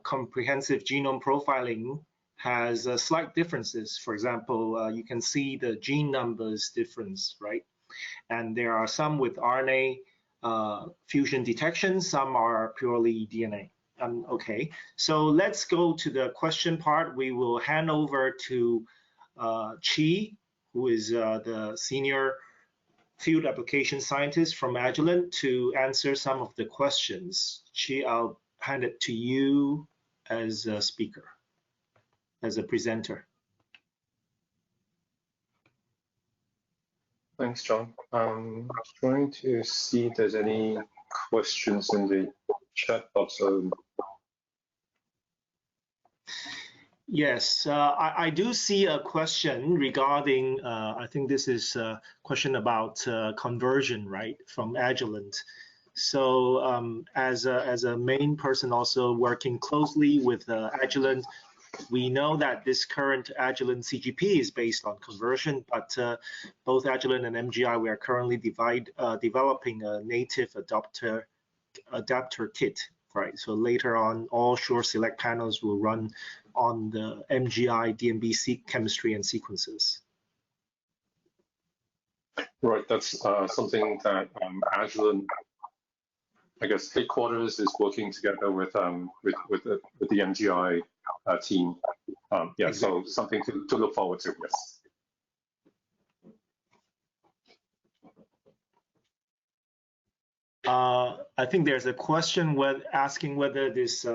comprehensive genome profiling has slight differences. For example, you can see the gene numbers difference, right? And there are some with RNA fusion detection, some are purely DNA. Okay, so let's go to the question part. We will hand over to Chi, who is the senior field application scientist from Agilent, to answer some of the questions. Chi, I'll hand it to you as a speaker, as a presenter. Thanks, John. I'm trying to see if there's any questions in the chat box. Yes, I do see a question regarding, I think this is a question about conversion, right, from Agilent. So as a main person also working closely with Agilent, we know that this current Agilent CGP is based on conversion, but both Agilent and MGI, we are currently developing a native adapter kit, right? So later on, all SureSelect panels will run on the MGI DNBSEQ chemistry and sequences. Right, that's something that Agilent, I guess, headquarters is working together with the MGI team. Yeah, exactly. So something to look forward to, yes. I think there's a question asking whether this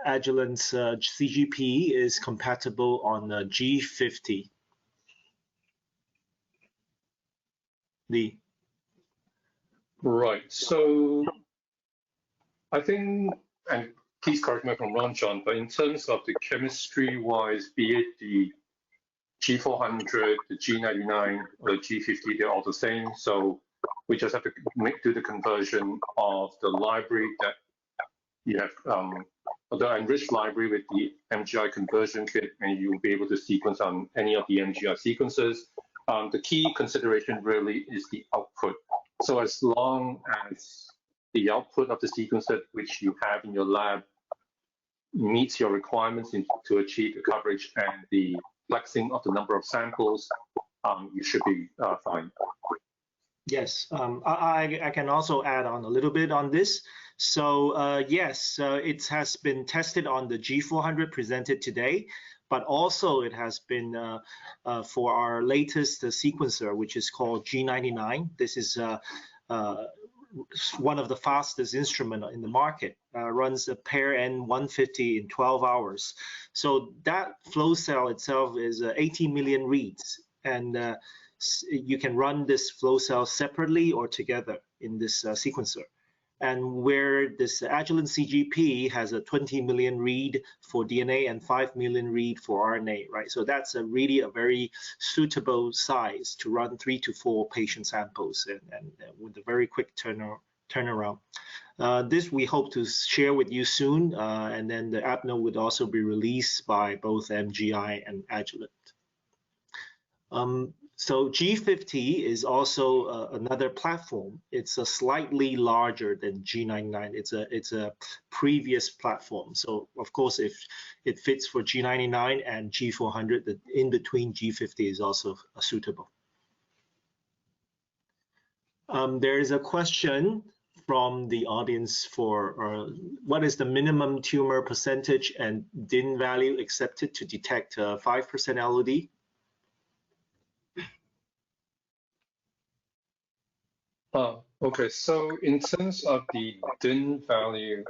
Agilent's CGP is compatible on the G50. Right, so I think, and please correct me if I'm wrong, John, but in terms of the chemistry-wise, be it the G400, the G99, or the G50, they're all the same. So we just have to do the conversion of the library that you have the enriched library with the MGI conversion kit, and you'll be able to sequence on any of the MGI sequences. The key consideration really is the output. So as long as the output of the sequence set which you have in your lab meets your requirements to achieve the coverage and the flexing of the number of samples, you should be fine. Yes, I can also add on a little bit on this. So yes, it has been tested on the G400 presented today, but also it has been for our latest sequencer, which is called G99. This is one of the fastest instruments in the market, runs a pair N150 in 12 hours. So that flow cell itself is 80 million reads, and you can run this flow cell separately or together in this sequencer. And where this Agilent CGP has a 20 million read for DNA and 5 million read for RNA, right? So that's really a very suitable size to run 3 to 4 patient samples and with a very quick turnaround. This we hope to share with you soon, and then the app note would also be released by both MGI and Agilent. So G50 is also another platform. It's a slightly larger than G99. It's a previous platform. So of course, if it fits for G99 and G400, the in between G50 is also suitable. There is a question from the audience for what is the minimum tumor percentage and DIN value accepted to detect 5% LOD? Okay, so in terms of the DIN value,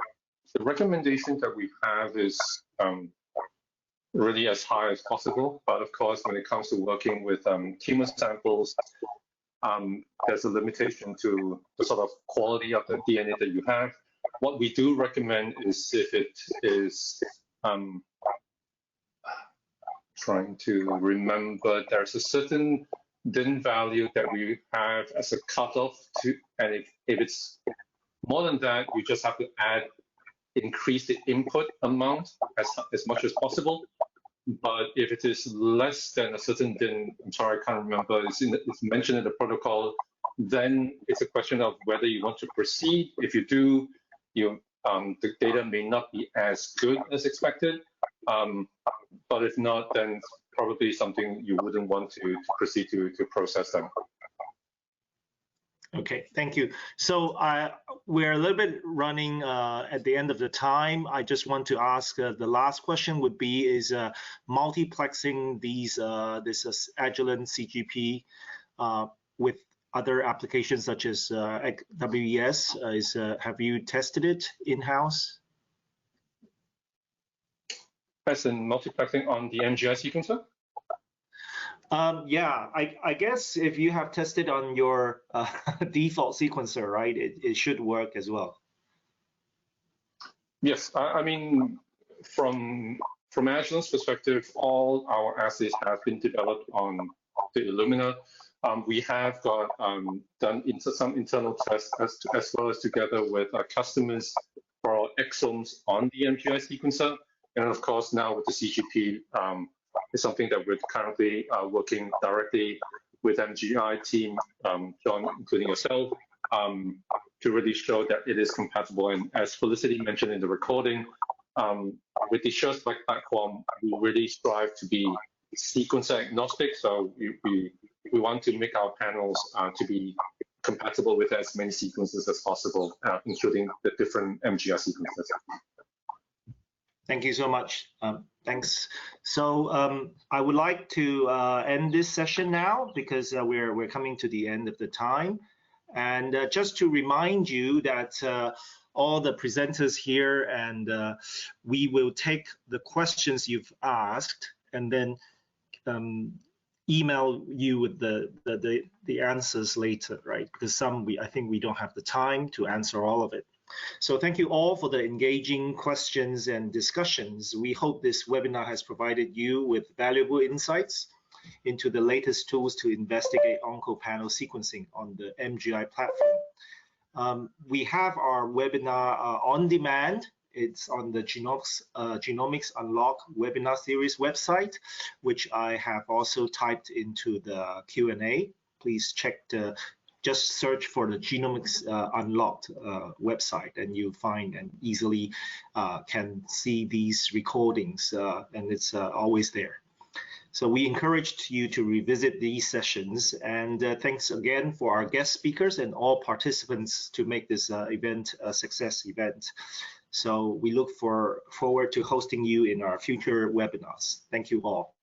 the recommendation that we have is really as high as possible. But of course, when it comes to working with tumor samples, there's a limitation to the sort of quality of the DNA that you have. What we do recommend is if it is, trying to remember, there's a certain DIN value that we have as a cutoff to, and if it's more than that, you just have to increase the input amount as much as possible. But if it is less than a certain DIN, I'm sorry, I can't remember, it's mentioned in the protocol, then it's a question of whether you want to proceed. If you do, the data may not be as good as expected. But if not, then probably something you wouldn't want to proceed to process them. Okay, thank you. So we're a little bit running at the end of the time. I just want to ask the last question would be is multiplexing these this Agilent CGP with other applications such as WES, have you tested it in-house? As in multiplexing on the MGI sequencer? Yeah, I guess if you have tested on your default sequencer, right, it should work as well. Yes, I mean, from Agilent's perspective, all our assays have been developed on the Illumina. We have got done some internal tests as well as together with our customers for our exomes on the MGI sequencer. And of course, now with the CGP, is something that we're currently working directly with MGI team, John, including yourself, to really show that it is compatible. And as Felicity mentioned in the recording, with the SureSelect platform, we really strive to be sequencer agnostic. So we want to make our panels to be compatible with as many sequences as possible, including the different MGI sequences. Thank you so much. Thanks. So I would like to end this session now because we're coming to the end of the time. And just to remind you that all the presenters here and we will take the questions you've asked and then email you with the answers later, right? Because I think we don't have the time to answer all of it. So thank you all for the engaging questions and discussions. We hope this webinar has provided you with valuable insights into the latest tools to investigate OncoPanel sequencing on the MGI platform. We have our webinar on demand It's on the Genomics Unlock webinar series website, which I have also typed into the Q&A. Please check just search for the Genomics Unlocked website, and you'll find and easily can see these recordings, and it's always there. So we encourage you to revisit these sessions, and thanks again for our guest speakers and all participants to make this event a success event. So we look forward to hosting you in our future webinars. Thank you all.